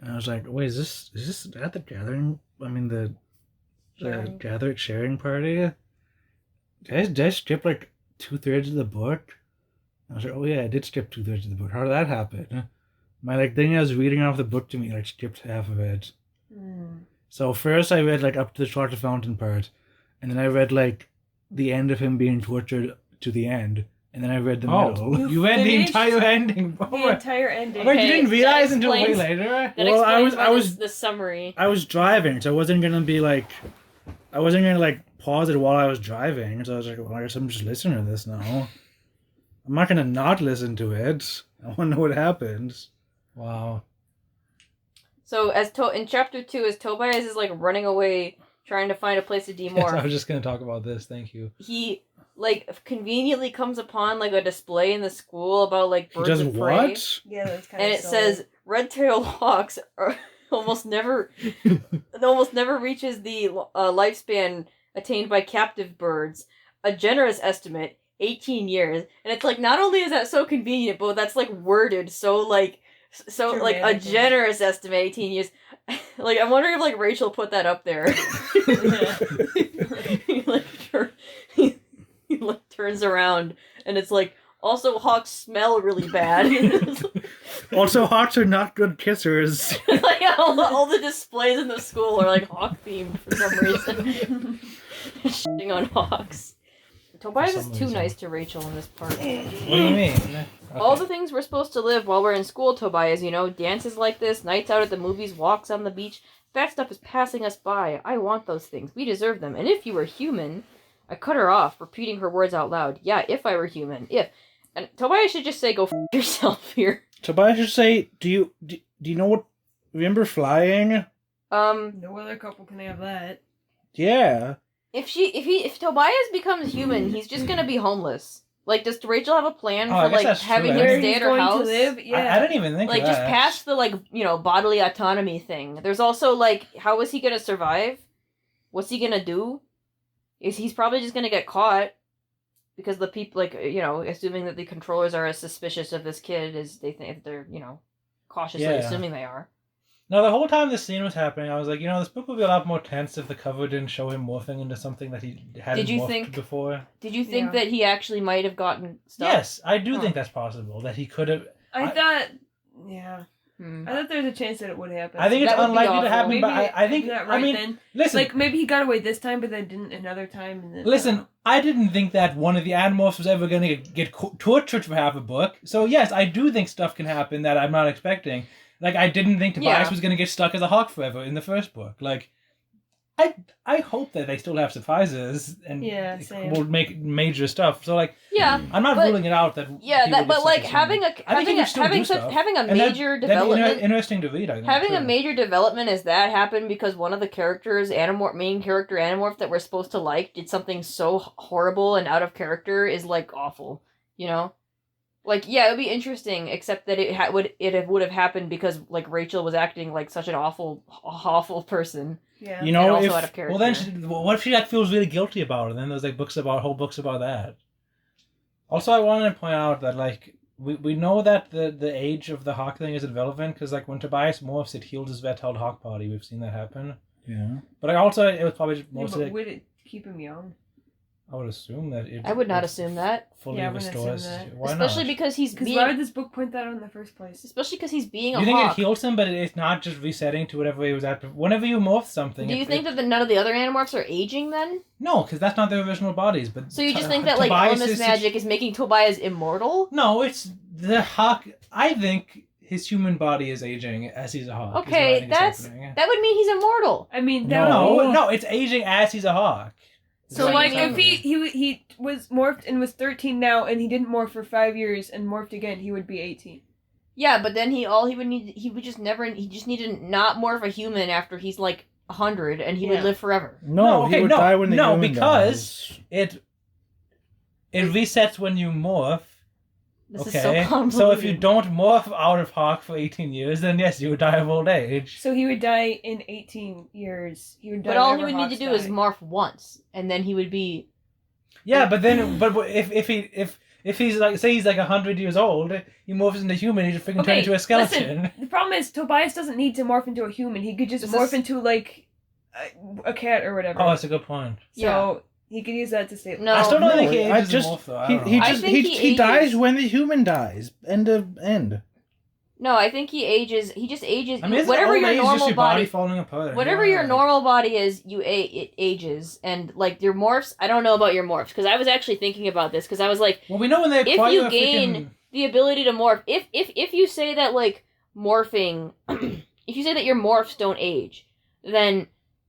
and I was like, wait, is this at the gathering? I mean the sharing party. Did I skip like 2/3 of the book? I was like, oh yeah, I did skip 2/3 of the book. How did that happen? My like thing I was reading off the book to me like skipped half of it. So first I read like up to the Charter Fountain part, and then I read like the end of him being tortured to the end, and then I read the middle. You read the finished entire ending. The entire ending. Wait, you didn't realize that until way explains- later? That Well, explains the summary. I was driving, so I wasn't gonna pause it while I was driving. So I was like, well, I guess I'm just listening to this now. I'm not gonna not listen to it. I want to know what happens. Wow. So in chapter 2, as Tobias is like running away, trying to find a place to Yes, demorph, I was just gonna talk about this. Thank you. he like conveniently comes upon like a display in the school about like He birds does of prey, what? Yeah, that's kind and of it says red-tailed hawks are almost never reaches the lifespan attained by captive birds. A generous estimate, 18 years. And it's like, not only is that so convenient, but that's like worded so like like a Dramatically. generous estimate, 18 years. Like, I'm wondering if like Rachel put that up there. he like turns around and it's like, also hawks smell really bad. Also, hawks are not good kissers. Like all the displays in the school are like hawk themed for some reason. Shitting on hawks. Tobias For is some too reason. nice to Rachel in this part. What do you mean? All the things we're supposed to live while we're in school, Tobias, you know, dances like this, nights out at the movies, walks on the beach. That stuff is passing us by. I want those things. We deserve them. And if you were human... I cut her off, repeating her words out loud. Yeah, if I were human. If. And Tobias should just say, go f*** yourself here. Tobias should say, do you know what? Remember flying? No other couple can have that. Yeah. If Tobias becomes human, he's just gonna be homeless. Like, does Rachel have a plan I for, guess like, that's true, having right? him Where stay he's at her going house? to live? Yeah. I didn't even think Like, of just that. past the, like, you know, bodily autonomy thing. There's also, like, how is he gonna survive? What's he gonna do? He's probably just gonna get caught. Because the people, like, you know, assuming that the controllers are as suspicious of this kid as they think they're, you know, cautiously Yeah. assuming they are. No, the whole time this scene was happening, I was like, you know, this book would be a lot more tense if the cover didn't show him morphing into something that he hadn't Did you morphed think- before. Did you think Yeah. that he actually might have gotten stuff? Yes, I do Huh. think that's possible. That he could have. I thought... Yeah. Hmm. I thought there was a chance that it would happen. I think it's That would be unlikely to awful. happen, Maybe but I think. not I right mean, then. listen. Like, maybe he got away this time, but then didn't another time. And then, Listen, I didn't think that one of the Animorphs was ever going to get tortured for half a book. So yes, I do think stuff can happen that I'm not expecting. Like, I didn't think Tobias Yeah. was going to get stuck as a hawk forever in the first book. Like, I hope that they still have surprises and Yeah, same. will make major stuff. So like, Yeah. I'm not But- ruling it out that. Yeah, he that, will but get like stuck as having human. a I think he having a would still having do such stuff. having a And that- major that'd be development interesting to read. I think, having a too. major development as that happened because one of the characters, main character Animorph that we're supposed to like, did something so horrible and out of character is like awful. You know, like yeah, it would be interesting, except that it would have happened because like Rachel was acting like such an awful person. Yeah. You know, also if out of character. well, then what if she like feels really guilty about it? Then there's like whole books about that. Also, I wanted to point out that like we know that the age of the hawk thing isn't relevant because like when Tobias morphs, it heals his vet-held hawk body. We've seen that happen. Yeah. But also, it was probably just Yeah, mostly. but would it keep him young? I would assume that it. I would not it assume that, fully Yeah, I wouldn't restores. assume that. Why especially not? because he's Because being, why would this book point that out in the first place? especially because he's being a You think hawk. it heals him, but it's not just resetting to whatever he was at. Whenever you morph something, Do you think that none of the other Animorphs are aging then? No, because that's not their original bodies. But So you just think that like Tobias Elemis is- magic is making Tobias immortal? No, it's the hawk. I think his human body is aging as he's a hawk. is what I Okay, think is happening. that would mean he's immortal. I mean, No, it's aging as he's a hawk. So What like do you if mean? he was morphed and was 13 now and he didn't morph for 5 years and morphed again, he would be 18. Yeah, but then he would just need to not morph a human after he's like 100 and he would Yeah. live forever. No, he would die when the human because dies. it resets when you morph. This is Okay, so convoluted. so if you don't morph out of hawk for 18 years, then yes, you would die of old age. So he would die in 18 years. He would die. But all he whenever would need to Hawks do is die. morph once, and then he would be. Yeah, but then, but if he's like, say he's like 100 years old, he morphs into human, he just freaking turn into a skeleton. Listen, the problem is Tobias doesn't need to morph into a human. He could just This morph is- into like a cat or whatever. Oh, that's a good point. So he could use that to stay. No. I still don't No, think he ages I just morph though. I he don't know. he I just think he he dies ages. when the human dies. End of end. No, I think he ages. He just ages. I mean, whatever old your age is normal just your body, falling apart. whatever your normal body is, it ages. And like your morphs, I don't know about your morphs because I was actually thinking about this because I was like, well, we know when they if acquire you gain the ability to morph, if you say that like morphing, if you say that your morphs don't age, then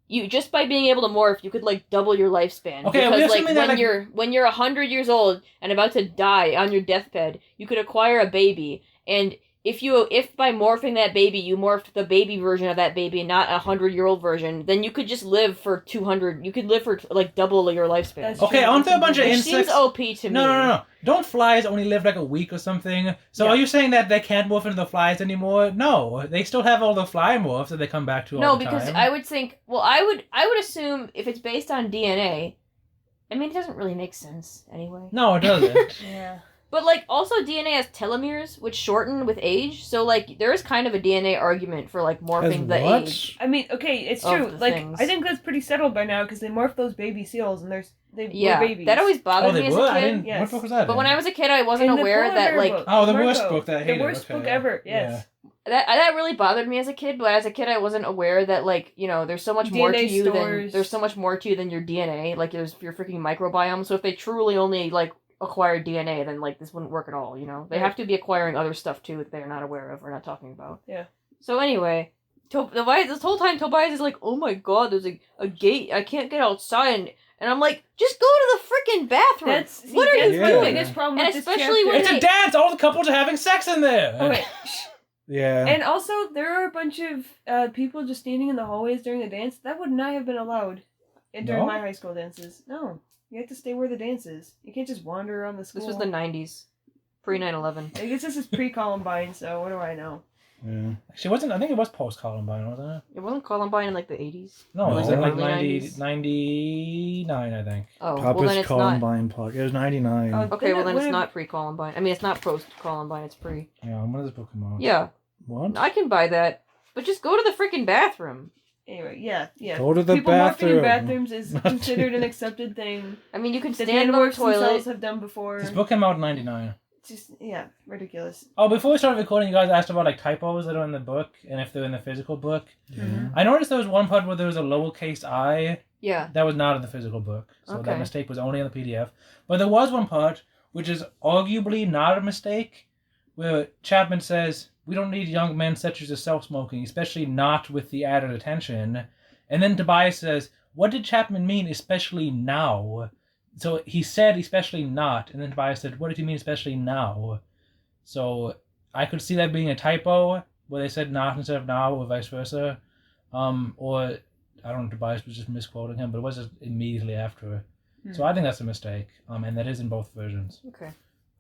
you just by being able to morph, you could like double your lifespan. Okay, because like that, when you're 100 years old and about to die on your deathbed, you could acquire a baby, and if by morphing that baby you morphed the baby version of that baby, not 100-year-old version, then you could just live for 200. You could live for like double your lifespan. That's okay, aren't there a bunch of Which insects? seems OP to me. No. Don't flies only live like a week or something? So Yeah. are you saying that they can't morph into the flies anymore? No, they still have all the fly morphs that they come back to all the time. No, because I would think. Well, I would assume if it's based on DNA. I mean, it doesn't really make sense anyway. No, it doesn't. Yeah. But like, also DNA has telomeres, which shorten with age. So like, there is kind of a DNA argument for like morphing the what? age. I mean, okay, it's Of true. the Like, things. I think that's pretty settled by now because they morph those baby seals and they Yeah, were babies. that always bothered they me as were? a I kid. didn't. Yes. What book was that? But in? when I was a kid, I wasn't In the aware polar that bear like book, Oh, the Marco, worst book that I hated. The worst Okay. book ever. Yes. that really bothered me as a kid. But as a kid, I wasn't aware that like there's so much more to DNA you stores. there's so much more to you than your DNA. Like there's your freaking microbiome. So if they truly only like acquired DNA, then like this wouldn't work at all. They Right. have to be acquiring other stuff too that they're not aware of or not talking about. Yeah. So anyway, this whole time Tobias is like, oh my god, there's a gate. I can't get outside. And I'm like, just go to the freaking bathroom. What are you that's my doing? biggest problem And with this especially chapter. when It's a dance. All the couples are having sex in there. Okay. Yeah. And also, there are a bunch of people just standing in the hallways during the dance. That would not have been allowed during No? my high school dances. No. You have to stay where the dance is. You can't just wander around the school. This was the 90s. Pre 9/11. I guess this is pre-Columbine, so what do I know? Yeah. Actually, wasn't. I think it was post Columbine, wasn't it? It wasn't Columbine in like the 80s. No, it was No. in like Early 90, 90s. 99, I think. Oh, Papa's well then it's not. Columbine plug. It was 99. Oh, Okay, well then it's would've- not pre-Columbine. I mean, it's not post-Columbine, it's pre. Yeah, when does this book come out? Yeah, What? I can buy that. But just go to the freaking bathroom. Anyway, yeah. Go to the People morphing in bathroom. bathrooms is considered an accepted thing I mean, you can that the stand on the Animorphs themselves toilet. have done before. This book came out in 99. Just, yeah, ridiculous. Oh, before we started recording, you guys asked about like typos that are in the book and if they're in the physical book. Yeah. I noticed there was one part where there was a lowercase I Yeah. that was not in the physical book, so Okay. that mistake was only in the PDF. But there was one part which is arguably not a mistake, where Chapman says, "We don't need young men such as yourself smoking, especially not with the added attention." And then Tobias says, "What did Chapman mean, especially now?" So he said, "Especially not," and then Tobias said, "What did he mean, especially now?" So I could see that being a typo, where they said "not" instead of "now," or vice versa. Or I don't know, Tobias was just misquoting him, but it was just immediately after. So I think that's a mistake, and that is in both versions. Okay.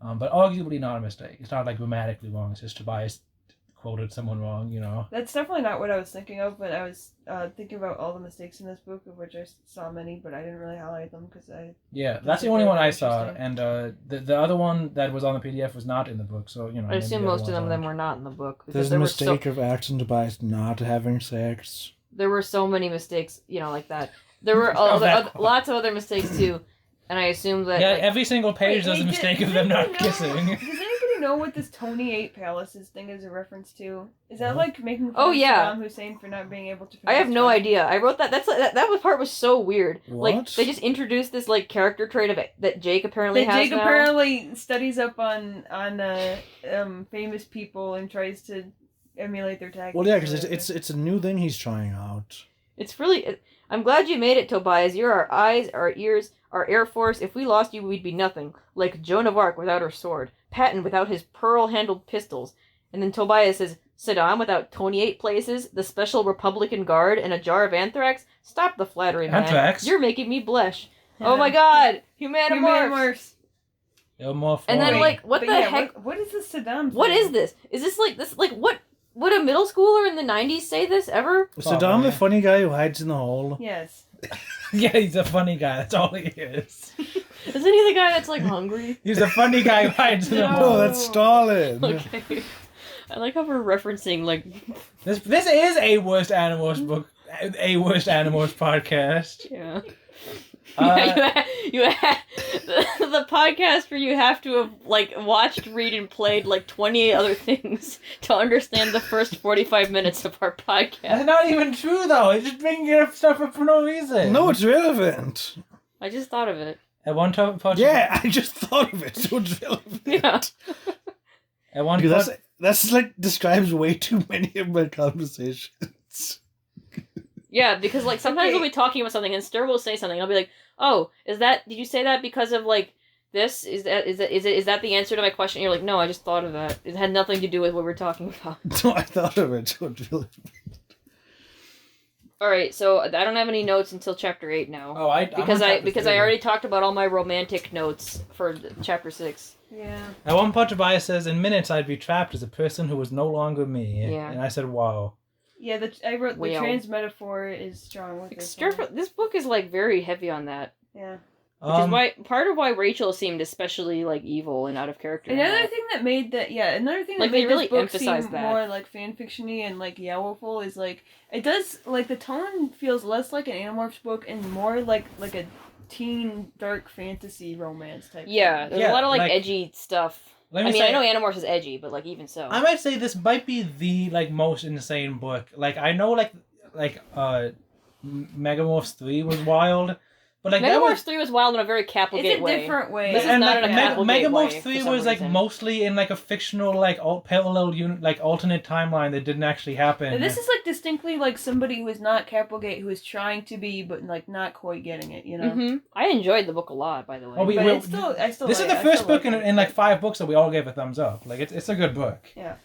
But arguably not a mistake. It's not like grammatically wrong. It's just Tobias quoted someone wrong, That's definitely not what I was thinking of when I was thinking about all the mistakes in this book, of which I saw many, but I didn't really highlight them because I... Yeah, that's the only one I saw, and the other one that was on the PDF was not in the book. So I assume most of them were not in the book. Because There's a there mistake of Axon Tobias not having sex. there were so many mistakes, like that. There were lots of other mistakes too. And I assume that... Yeah, like, every single page Wait, does a does mistake of them not anybody know- kissing. Does anybody know what this Tony 8 Palaces thing is a reference to? Is that like making fun Oh, of yeah. Saddam Hussein for not being able to... I have no pronounce idea. I wrote that. That part was so weird. Like What? they just introduced this like character trait of that Jake apparently that has Jake now. apparently studies up on famous people and tries to emulate their tactics. Well, yeah, because or whatever. it's a new thing he's trying out. It's really. I'm glad you made it, Tobias. You're our eyes, our ears, our Air Force. If we lost you, we'd be nothing. Like Joan of Arc without her sword. Patton without his pearl-handled pistols. And then Tobias says, Saddam without 28 places, the Special Republican Guard, and a jar of anthrax? Stop the flattery, man. Anthrax? You're making me blush. Oh my god! Humanimorphs! Humanimorphs. And then, Wait. like, what But the yeah, heck? What is this Saddam What thing? is this? Is this like, what? Would a middle schooler in the 90s say this ever? Was Saddam the yeah. funny guy who hides in the hole? Yes. Yeah, he's a funny guy. That's all he is. Isn't he the guy that's, like, hungry? He's a funny guy who hides in the No. hole. No, that's Stalin. Okay. I like how we're referencing, like... This is a worst Animorphs book, a worst Animorphs podcast. Yeah. The podcast where you have to have like watched, read, and played like 28 other things to understand the first 45 minutes of our podcast. That's not even true, though. It's just bringing up stuff up for no reason. No, it's relevant. I just thought of it. At one time, Yeah, I just thought of it, so it's relevant. Yeah. At one Because that's like describes way too many of my conversations. Yeah, because like sometimes we'll be talking about something and Stir will say something. I'll be like, "Oh, did you say that because of like this? Is that the answer to my question?" And you're like, "No, I just thought of that. It had nothing to do with what we're talking about." No, I thought of it, so it's relevant. All right, so I don't have any notes until chapter 8 now. Oh, because I already talked about all my romantic notes for chapter 6. Yeah. At one point, Tobias says, "In minutes, I'd be trapped as a person who was no longer me." Yeah. And I said, "Wow." Yeah, I wrote the Well. trans metaphor is strong with this Stir, one. this book is like very heavy on that. Yeah. Which is why part of why Rachel seemed especially like evil and out of character. Another thing that made that Like, they made really this book emphasize seem that. more like fanfiction-y and like yowful is like it does like the tone feels less like an Animorphs book and more like a teen dark fantasy romance type. Yeah, there's a lot of like edgy stuff. Let I me mean, say, I know Animorphs is edgy, but like even so. I might say this might be the like most insane book. Like I know Megamorphs 3 was wild, but like that Megamorphs was 3 was wild in a very Caplegate It's a way. different way. This is and not like in a Caplegate way, Megamorphs for 3 some was like reason. mostly in like a fictional like parallel unit like alternate timeline that didn't actually happen. And this is like distinctly like somebody who is not Caplegate who is trying to be but like not quite getting it, you know. Mm-hmm. I enjoyed the book a lot, by the way. Oh, But it's still, this is the first book in like 5 books that we all gave a thumbs up. Like it's a good book. Yeah.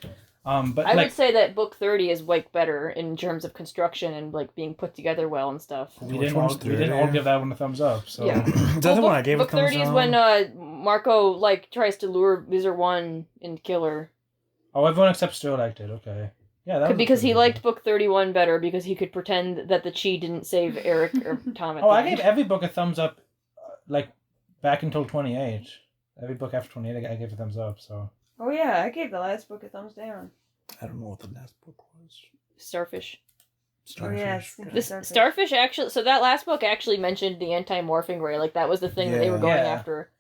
But I like would say that book 30 is like better in terms of construction and like being put together well and stuff. we Which didn't one's all, we didn't all 30? give that one a thumbs up. So Yeah. The other one I gave book a thumbs 30 is down. when Marco like tries to lure Wizard 1 and kill her. oh, everyone except Ster liked it. Okay. Yeah, that was Because he pretty liked good. book 31 better because he could pretend that the Chi didn't save Eric or Tom at Oh, the I end. gave every book a thumbs up, like back until 28. Every book after 28, I gave a thumbs up. So Oh yeah, I gave the last book a thumbs down. I don't know what the last book was. Starfish. Oh yeah, Starfish. This Starfish actually, so that last book actually mentioned the anti-morphing ray, like that was the thing that they were going Yeah. after.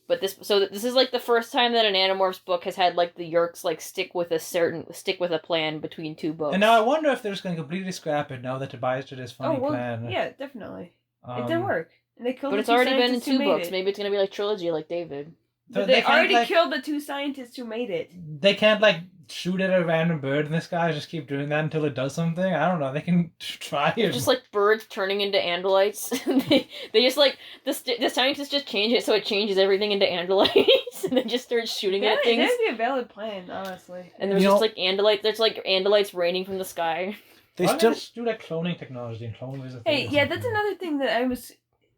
But this is like the first time that an Animorphs book has had like the Yeerks like stick with a plan between two books. and now I wonder if they're just going to completely scrap it now that Tobias did his funny Oh well, plan. yeah, definitely. It didn't work. And they killed but the it's two already been in scientists who 2 made books. it. Maybe it's gonna be like trilogy, like David. But They they can't, already like- killed the 2 scientists who made it. They can't like shoot at a random bird in the sky. Just keep doing that until it does something. I don't know. They can try it. It's just like birds turning into Andalites. they just like the scientists just change it so it changes everything into Andalites, and then just start shooting at things. That'd be a valid plan, honestly. And there's You just know- like Andalites. There's like Andalites raining from the sky. They Why don't still. just do like cloning technology and clone Wizard Hey, 3 or yeah, that's something? another thing that I was.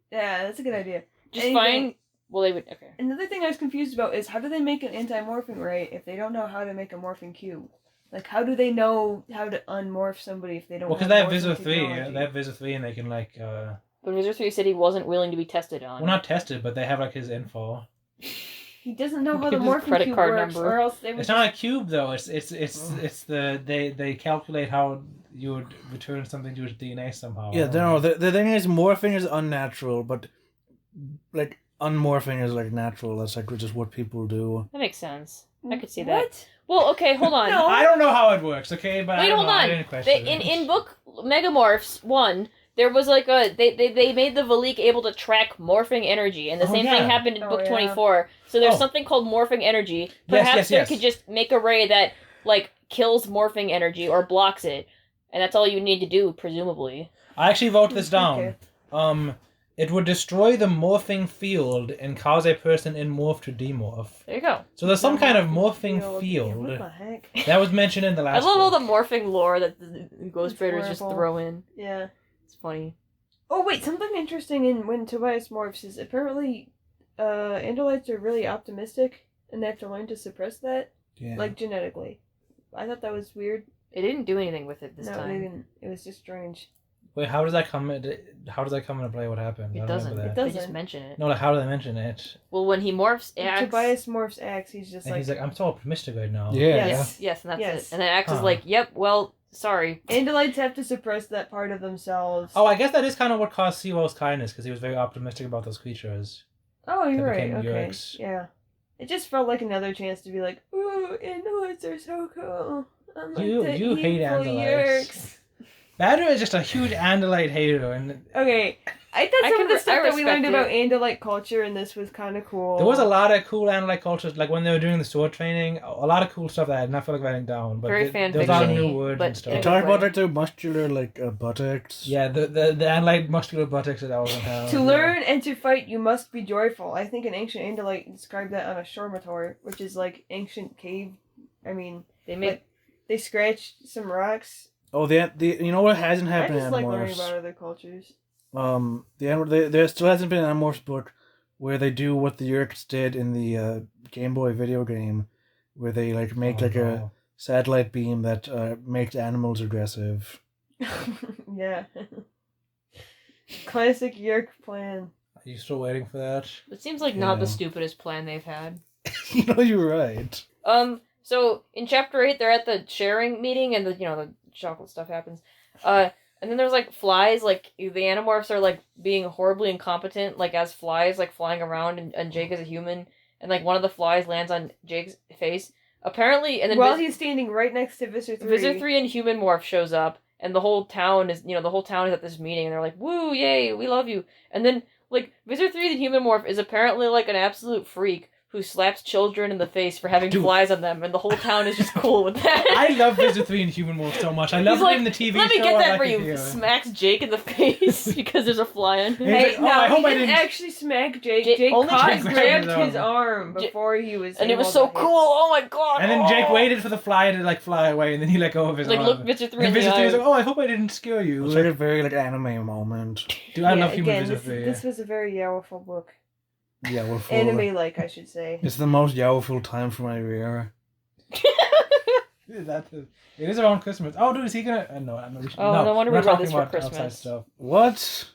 Yeah, that's a good idea. Just Anything- find. Well, they would. Okay. Another thing I was confused about is how do they make an anti-morphing ray if they don't know how to make a morphing cube? Like, how do they know how to unmorph somebody if they don't? Well, because have they have morphing Wizard 3. technology? They have Wizard 3 and they can like. But Wizard 3 said he wasn't willing to be tested on. Well, not tested, but they have like his info. He doesn't know how Give the his morphing credit cube card works, number. or else they would. It's not a cube though. It's the they calculate how you would return something to its DNA somehow. Yeah, no. The thing is, morphing is unnatural, but like unmorphing is like natural. That's like just what people do. That makes sense. I could see that. What? Well, okay, hold on. No. I don't know how it works. Okay, but I Wait, don't hold know. I on. didn't question They, it. in book Megamorphs 1, there was like a they made the Valik able to track morphing energy, and the Oh, same yeah. thing happened in Oh, book yeah. 24. So there's Oh. something called morphing energy. Yes, Perhaps yes. they could just make a ray that like kills morphing energy or blocks it, and that's all you need to do, presumably. I actually wrote this down. Okay. It would destroy the morphing field and cause a person in morph to demorph. There you go. So there's some kind of morphing Yeah, what field the heck? that was mentioned in the I last. love all the book. morphing lore that the Ghost It's Raiders just horrible. throw in. Yeah. It's funny. Oh wait, something interesting in when Tobias morphs is apparently, Andalites are really optimistic, and they have to learn to suppress that, Yeah. like genetically. I thought that was weird. They didn't do anything with it this no, time. they didn't. It was just strange. Wait, how does that come? How does that come into play? What happened? I It don't doesn't. remember It that. They just doesn't. mention it. No, like how do they mention it? Well, when he morphs When Axe... Tobias morphs Axe, he's just And like, he's like, I'm so optimistic right now. Yeah. Yes, and that's Yes. it. And then Axe is Huh. like, yep, well, Sorry. Andalites have to suppress that part of themselves. Oh, I guess that is kind of what caused Seawell's kindness, because he was very optimistic about those creatures. Oh, you're That right. became Okay. Yeerks. Yeah. It just felt like another chance to be like, ooh, Andalites are so cool. Unlike the You hate evil Andalites. Yeerks. Badger is just a huge Andalite hater, and Okay. I thought I some can of the re- stuff I that we learned respect about Andalite culture in this was kind of cool. there was a lot of cool Andalite cultures, like when they were doing the sword training, a lot of cool stuff that I did not feel like writing down. But Very there was a lot of new fan-fiction-y, words but and You stuff. in a talk good about way. like their muscular buttocks. Yeah, the Andalite muscular buttocks that I was on. To learn and to fight, you must be joyful. I think an ancient Andalite described that on a shormator, which is like ancient cave. I mean, They make like, they scratched some rocks. Oh, the you know what hasn't I happened just in like learning Animorphs? about other cultures. There still hasn't been an Animorphs book where they do what the Yeerks did in the Game Boy video game, where they like make a satellite beam that makes animals aggressive. Yeah. Classic Yerk plan. Are you still waiting for that? It seems like not the Yeah. stupidest plan they've had. You know, you're right. So in chapter 8, they're at the sharing meeting, and the chocolate stuff happens. And then there's like flies, like the Animorphs are like being horribly incompetent, like as flies, like flying around, and Jake is a human, and like one of the flies lands on Jake's face. Apparently, and then While he's standing right next to Visser 3. Visser 3 and Human Morph shows up, and the whole town is at this meeting, and they're like, "Woo, yay, we love you." And then like Visser 3 the Human Morph is apparently like an absolute freak who slaps children in the face for having Dude. flies on them, and the whole town is just cool with that. I love Visit 3 and Human Wolf so much. I love He's it like, in the TV "Let show. me get I that like for it you." here. Smacks Jake in the face because there's a fly on him. He's Hey, like, "Oh, no, I hope he I didn't didn't-" actually smack Jake. Jake- Jake only caught Jake grabbed grabbed his arm before he was And it was able so to hit. cool. Oh my god! And then Jake oh. waited for the fly to like fly away, and then he let go of his Like arm. look Visser 3 in And the Visit 3 was eye. like, "Oh, I hope I didn't scare you." It's like a very like anime moment. Dude, I Yeah, love Human again, Visit 3. this was a very yowful book. Yeah, we're full. Anime-like, I should say. It's the most yowful time for my era. It is around Christmas. Oh, dude, is he gonna? No, we should, Oh, no wonder we're we not read talking this for about outside Christmas. stuff. What?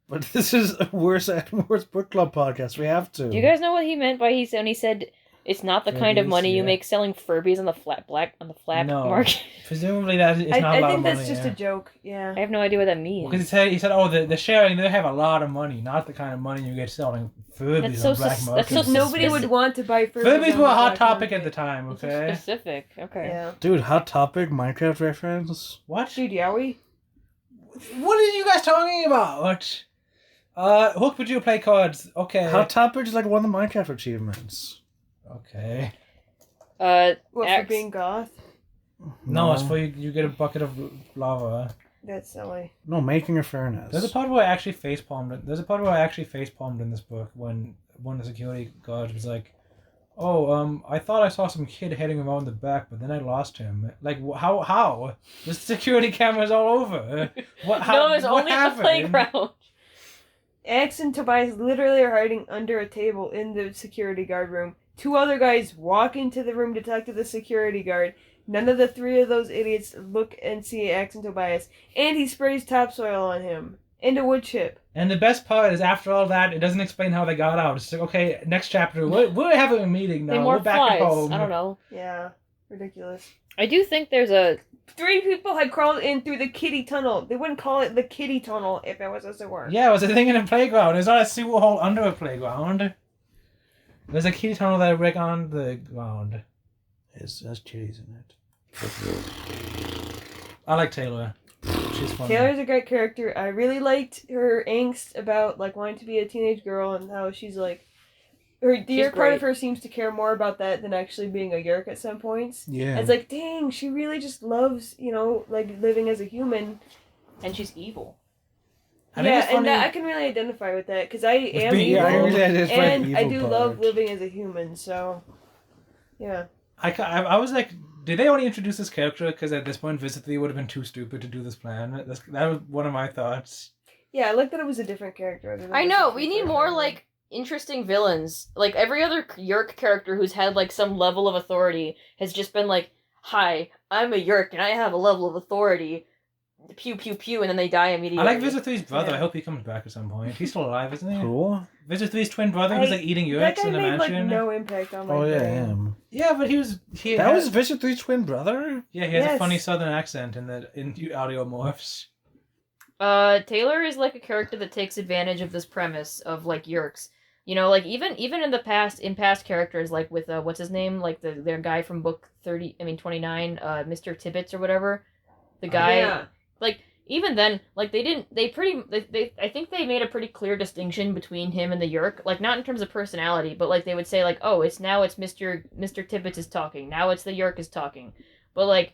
But this is a worse book club podcast. We have to. Do you guys know what he meant by he said it's not the kind of Furbies, money you yeah. make selling Furbies on the flat No. market? Presumably that is not a I lot think of that's money. just yeah. a joke, yeah. I have no idea what that means. Because he said, oh, the sharing, they have a lot of money, not the kind of money you get selling Furbies That's so on black sus- market. that's so Nobody Speci- would want to buy Furbies. Furbies on were a the hot black topic at market. the time, It's okay? specific. Okay. Yeah. Dude, hot topic, Minecraft reference. What? Dude, Yowie? What are you guys talking about? Hook, would you play cards? Okay. Hot topic is like one of the Minecraft achievements. Okay. What, for Axe. being goth? No, it's for you get a bucket of lava. That's silly. No, making a furnace. There's a part where I actually facepalmed in this book when one of the security guards was like, "Oh, I thought I saw some kid heading around the back, but then I lost him." Like, how? There's security cameras all over. No, it's only at the playground. Axe and Tobias literally are hiding under a table in the security guard room. Two other guys walk into the room to talk to the security guard. None of the three of those idiots look and see Axe and Tobias. And he sprays topsoil on him. And a wood chip. And the best part is, after all that, it doesn't explain how they got out. It's like, okay, next chapter, we're having a meeting now. They We're more back flies. at home. I don't know. Yeah. Ridiculous. I do think there's a 3 people had crawled in through the kitty tunnel. They wouldn't call it the kitty tunnel if it was a sewer. Yeah, it was a thing in a playground. It's not a sewer hole under a playground. There's a kitty tunnel that rig on the ground. Has kitties in it. I like Taylor. She's funny. Taylor's a great character. I really liked her angst about like wanting to be a teenage girl and how she's like the She's Yerk part great. of her seems to care more about that than actually being a Yerk at some points. Yeah. It's like, dang, she really just loves, like living as a human. and she's evil. I think it's Yeah, and funny. I can really identify with that because I am being- evil, yeah, I really identify with and the I evil do part. love living as a human. So, yeah. I was like, did they only introduce this character because at this point Visit 3 would have been too stupid to do this plan? That was one of my thoughts. Yeah, I like that it was a different character. other than I just know, a we need different more, family. like, interesting villains. Like, every other Yerk character who's had, like, some level of authority has just been like, "Hi, I'm a Yerk and I have a level of authority. pew pew pew, and then they die immediately. I like Visit 3's brother. Yeah. I hope he comes back at some point. He's still alive, isn't he? Cool. Visit 3's twin brother who's like eating That Urix guy in the made like mansion. no impact on my Oh yeah, brain. him. Yeah, but he was That was Vision 3's twin brother? Yeah, he has a Yes. funny southern accent in Audiomorphs. Taylor is like a character that takes advantage of this premise of like Yerks. You know, like even in the past, in past characters, like with what's his name, like their guy from book 29, Mr. Tibbets or whatever, the guy, Yeah. like even then, like they I think they made a pretty clear distinction between him and the Yerk, like not in terms of personality, but like they would say like, oh, it's Mr. Tibbets is talking, now it's the Yerk is talking, but like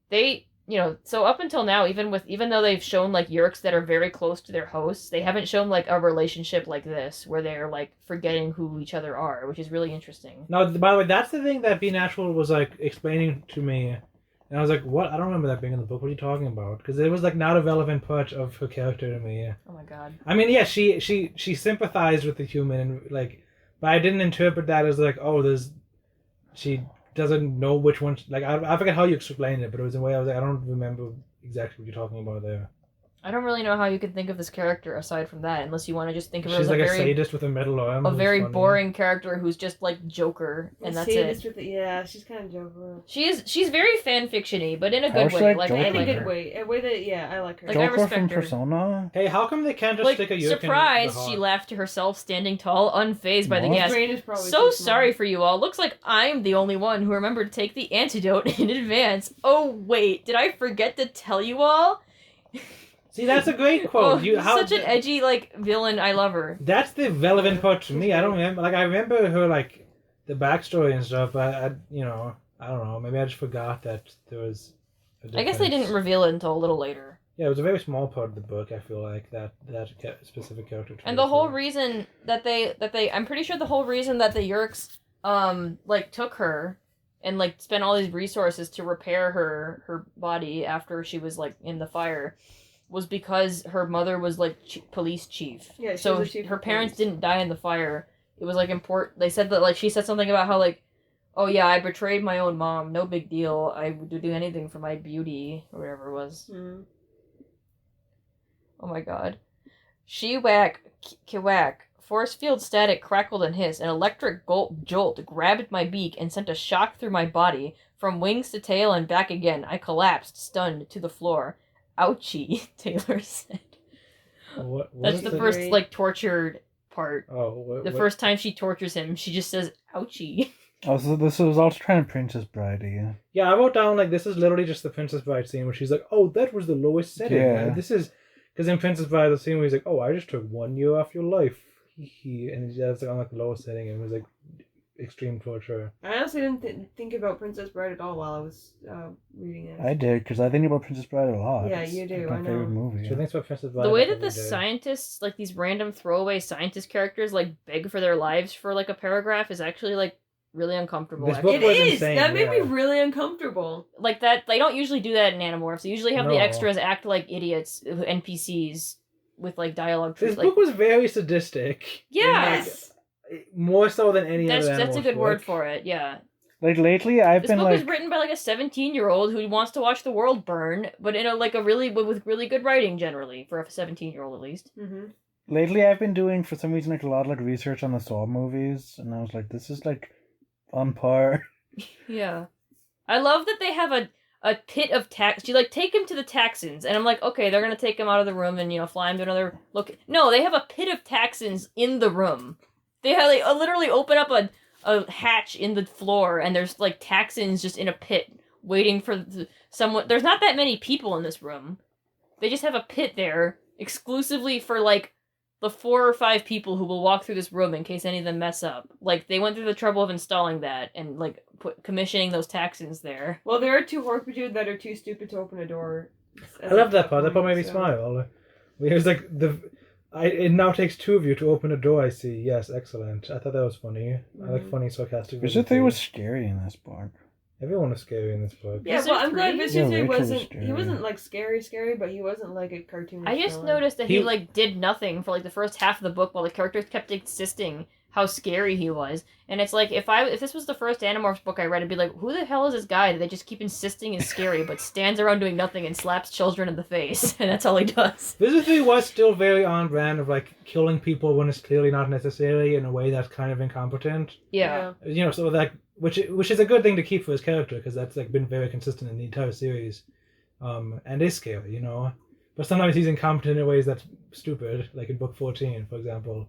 they. You know, so up until now, even though they've shown like Yerks that are very close to their hosts, they haven't shown like a relationship like this where they're like forgetting who each other are, which is really interesting. Now, by the way, that's the thing that Be Natural was like explaining to me, and I was like, "What? I don't remember that being in the book. What are you talking about?" Because it was like not a relevant part of her character to me. Oh my god. I mean, yeah, she sympathized with the human, and like, but I didn't interpret that as like, oh, she doesn't know which one. Like, I forget how you explained it, but it was in a way I was like, I don't remember exactly what you're talking about there. I don't really know how you could think of this character aside from that, unless you want to just think of her She's as like a a very sadist with a metal arm. a who's very funny. boring character who's just like Joker, and that's it. Yeah, she's kind of Joker. She's very fan fictiony, but in a I good was way. like Like Joker. I In a like good her. way. A way that, yeah, I like her. Like, I Joker respect from her. Persona? Hey, how come they can't just Like stick a Yerk surprised, in the she heart? laughed to herself, standing tall, unfazed by the What? gas. Brain is probably So too small. sorry for you all. Looks like I'm the only one who remembered to take the antidote in advance. Oh wait, did I forget to tell you all? See, that's a great Oh, quote. such an edgy like villain. I love her. That's the relevant part to me. I don't remember. Like, I remember her like the backstory and stuff. But I don't know. Maybe I just forgot that there was. I guess they didn't reveal it until a little later. Yeah, it was a very small part of the book. I feel like that specific character. And the whole reason that they I'm pretty sure the whole reason that the Yerks like took her and like spent all these resources to repair her body after she was like in the fire was because her mother was like police chief. Yeah, she so was a chief her of parents police. didn't die in the fire. It was like important. They said that like she said something about how like, oh yeah, I betrayed my own mom. No big deal. I would do anything for my beauty or whatever it was. Mm. Oh my god. She-whack, kiwhack. Force field static crackled and hissed. An electric jolt grabbed my beak and sent a shock through my body, from wings to tail and back again. I collapsed, stunned, to the floor. Ouchie, Taylor said. What That's is the it? first, like, tortured part. Oh, The first time she tortures him, she just says, ouchie. Oh, so this was also trying to Princess Bride you. Yeah, I wrote down like this is literally just the Princess Bride scene where she's like, "Oh, that was the lowest setting." Yeah. This is because in Princess Bride the scene where he's like, "Oh, I just took 1 year off your life," and he was like on like the lowest setting and it was like extreme torture. I honestly didn't think about Princess Bride at all while I was reading it. I did, because I think about Princess Bride a lot. Yeah, It's you do, like my I know. favorite movie. So I think it's about Princess Bride. The way I that the probably did. scientists, like these random throwaway scientist characters, like beg for their lives for like a paragraph is actually like really uncomfortable. This actually. book It was is! insane, That made me yeah. really uncomfortable. Like that, they don't usually do that in Animorphs. They usually have the No. extras act like idiots, NPCs with like dialogue. This Like, book was very sadistic. yeah, Yes. More so than any that's other a Animorphs good word book. for it. Yeah, Like, lately, I've this been book like... is written by like a 17-year-old who wants to watch the world burn, but in a like a really with really good writing generally for a 17-year-old at least. Mm-hmm. Lately, I've been doing, for some reason, like a lot of like research on the Saw movies, and I was like, this is like on par. Yeah, I love that they have a pit of tax. You like take him to the Taxons, and I'm like, okay, they're gonna take him out of the room and fly him to another look. No, they have a pit of Taxons in the room. They literally open up a hatch in the floor, and there's like Taxons just in a pit waiting for someone. There's not that many people in this room. They just have a pit there exclusively for like the 4 or 5 people who will walk through this room in case any of them mess up. Like they went through the trouble of installing that and like commissioning those Taxons there. Well, there are 2 Hork-Bajou that are too stupid to open a door. I love that part. That part made me smile. It was like it now takes 2 of you to open a door. I see. Yes, excellent. I thought that was funny. I like funny sarcastic. Visit 3 was scary in this book. Everyone was scary in this book. Yeah, Visit well, I'm glad 3? Visit Yeah, 3 Rachel was wasn't... scary. He wasn't, like, scary, but he wasn't, like, a cartoon. I just noticed that he like did nothing for like the first half of the book while the characters kept insisting how scary he was. And it's like, if this was the first Animorphs book I read, I'd be like, who the hell is this guy that they just keep insisting is scary, but stands around doing nothing and slaps children in the face, and that's all he does. Physically was still very on brand of like killing people when it's clearly not necessary in a way that's kind of incompetent. Yeah. You know, so like which is a good thing to keep for his character because that's like been very consistent in the entire series, and is scary, you know. But sometimes he's incompetent in ways that's stupid, like in book 14, for example.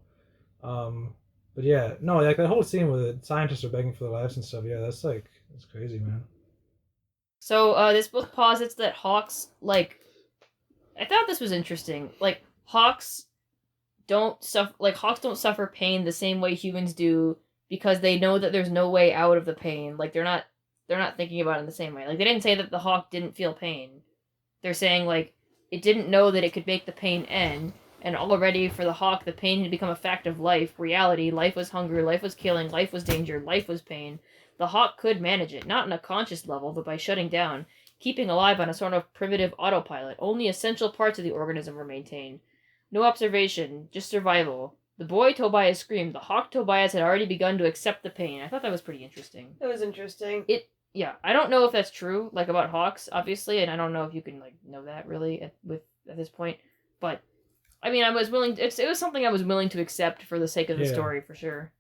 But yeah, no, like that whole scene where the scientists are begging for their lives and stuff. Yeah, that's crazy, man. So this book posits that hawks, like, I thought this was interesting. Like hawks don't suffer pain the same way humans do because they know that there's no way out of the pain. Like they're not thinking about it in the same way. Like they didn't say that the hawk didn't feel pain. They're saying like it didn't know that it could make the pain end. And already for the hawk, the pain had become a fact of life, reality. Life was hunger, life was killing, life was danger, life was pain. The hawk could manage it, not on a conscious level, but by shutting down, keeping alive on a sort of primitive autopilot. Only essential parts of the organism were maintained. No observation, just survival. The boy Tobias screamed. The hawk Tobias had already begun to accept the pain. I thought that was pretty interesting. That was interesting. Yeah, I don't know if that's true, like about hawks, obviously, and I don't know if you can like know that really at this point, but I mean, I was willing. It was something I was willing to accept for the sake of the story, for sure.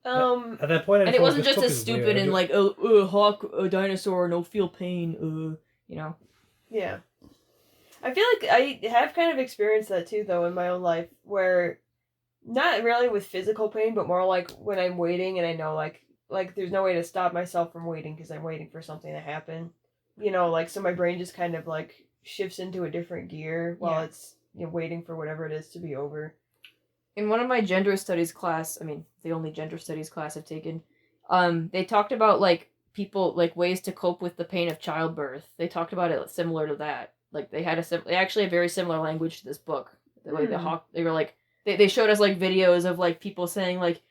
At that point, and it wasn't just as stupid and like, hawk, a dinosaur, no feel pain, you know. Yeah, I feel like I have kind of experienced that too, though, in my own life, where not really with physical pain, but more like when I'm waiting and I know like there's no way to stop myself from waiting because I'm waiting for something to happen. You know, like so my brain just kind of like shifts into a different gear while it's waiting for whatever it is to be over. In one of my gender studies class, I mean, the only gender studies class I've taken, they talked about, like, people, like, ways to cope with the pain of childbirth. They talked about it similar to that. Like, they had actually a very similar language to this book. Like, the hawk, they were, like, they showed us, like, videos of, like, people saying, like,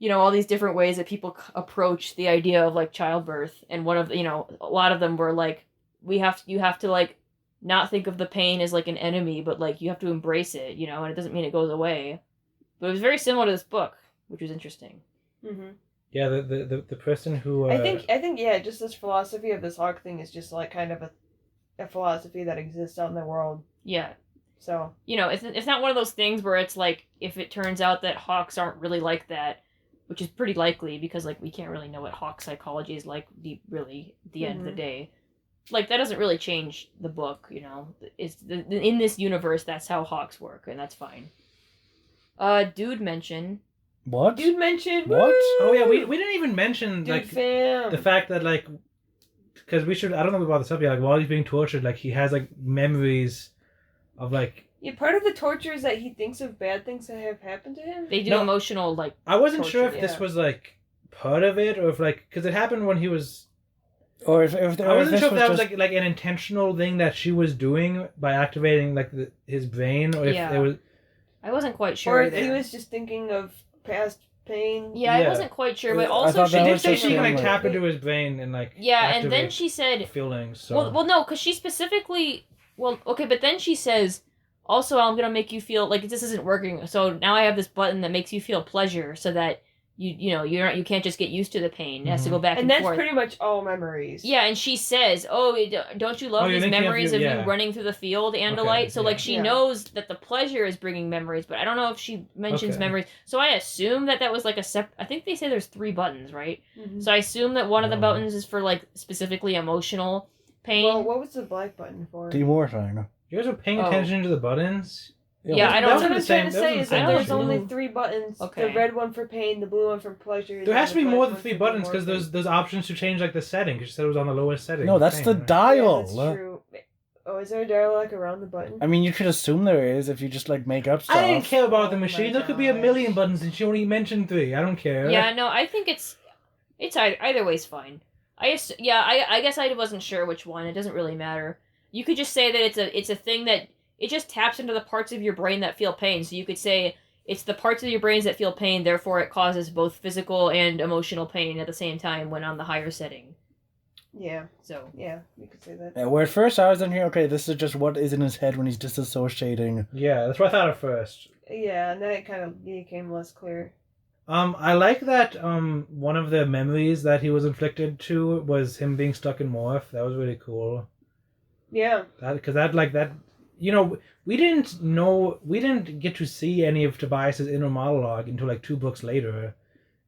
you know, all these different ways that people approach the idea of, like, childbirth. And one of, you know, a lot of them were, like, you have to, like, not think of the pain as like an enemy, but like you have to embrace it, you know, and it doesn't mean it goes away. But it was very similar to this book, which was interesting. Mm-hmm. Yeah, the person who I think yeah, just this philosophy of this hawk thing is just like kind of a philosophy that exists out in the world. Yeah. So you know, it's not one of those things where it's like if it turns out that hawks aren't really like that, which is pretty likely because like we can't really know what hawk psychology is like really at the end of the day. Like, that doesn't really change the book, you know. It's in this universe, that's how hawks work, and that's fine. Dude mention. What? Dude mention. What? Oh yeah, we didn't even mention Dude like fam. the fact that like because we should I don't know about this up yet. Like while he's being tortured, like he has like memories of like. Yeah, part of the torture is that he thinks of bad things that have happened to him. They do emotional like. I wasn't torture, sure if this was like part of it or if like because it happened when he was. Or if I wasn't sure if that was like an intentional thing that she was doing by activating like his brain, or if it was. I wasn't quite sure. Or if he was just thinking of past pain. Yeah, I wasn't quite sure, but also she did say she can like tap into his brain and like. Yeah, and then she said feelings. So. Well, no, because she specifically. Well, okay, but then she says, also, I'm gonna make you feel like this isn't working. So now I have this button that makes you feel pleasure, so that. You can't just get used to the pain. It has to go back and forth. And that's pretty much all memories. Yeah, and she says, "Oh, don't you love these memories of you running through the field, Andalite?" So like she knows that the pleasure is bringing memories, but I don't know if she mentions memories. So I assume that was like I think they say there's 3 buttons, right? Mm-hmm. So I assume that one of the buttons is for like specifically emotional pain. Well, what was the black button for? Demorphine. You guys are paying attention to the buttons. Yeah, I don't. That's what I'm trying to say. Is that there's only 3 buttons. Okay. The red one for pain, the blue one for pleasure. There has to be more than 3 buttons because there's options to change like the setting. Because you said it was on the lowest setting. No, that's the dial. Yeah, that's true. Oh, is there a dial like around the button? I mean, you could assume there is if you just like make up stuff. I didn't care about the machine. There could be a million buttons, and she only mentioned 3. I don't care. Yeah, no, I think it's either way's fine. I guess I wasn't sure which one. It doesn't really matter. You could just say that it's a thing that. It just taps into the parts of your brain that feel pain. So you could say it's the parts of your brains that feel pain, therefore it causes both physical and emotional pain at the same time when on the higher setting. Yeah. So. Yeah, you could say that. Yeah, where at first I was in here, okay, this is just what is in his head when he's disassociating. Yeah, that's what I thought at first. Yeah, and then it kind of became less clear. I like that one of the memories that he was inflicted to was him being stuck in Morph. That was really cool. Yeah. Because that we didn't get to see any of Tobias's inner monologue until like 2 books later,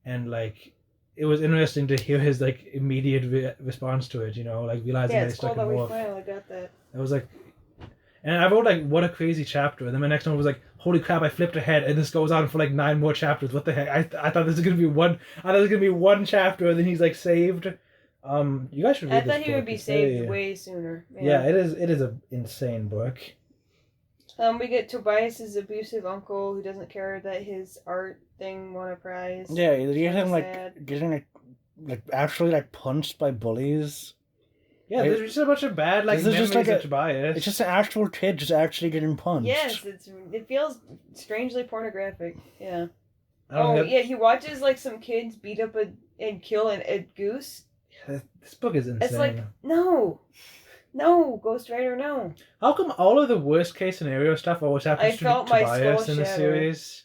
and like it was interesting to hear his like immediate response to it. Like realizing Yeah, that he's it's cool stuck that in we Morph. finally got that. It was like, and I wrote like, what a crazy chapter. And then my next one was like, holy crap! I flipped ahead, and this goes on for like 9 more chapters. What the heck? I thought this was gonna be one. I thought it was gonna be one chapter, and then he's like saved. You guys should read I this thought he book. would be It's saved very- way sooner. Yeah, it is. It is an insane book. We get Tobias's abusive uncle who doesn't care that his art thing won a prize. Yeah, you get him Sad. like getting like actually like punched by bullies. Yeah, there's just a bunch of bad like This is memories just like of a- Tobias. It's just an actual kid just actually getting punched. Yes, it feels strangely pornographic. Yeah. I don't Oh know, yeah, he watches like some kids beat up and kill a goose. this book is insane. It's like no, Ghost Rider, no. How come all of the worst case scenario stuff always happens I to felt my Tobias skull in the shatter. series?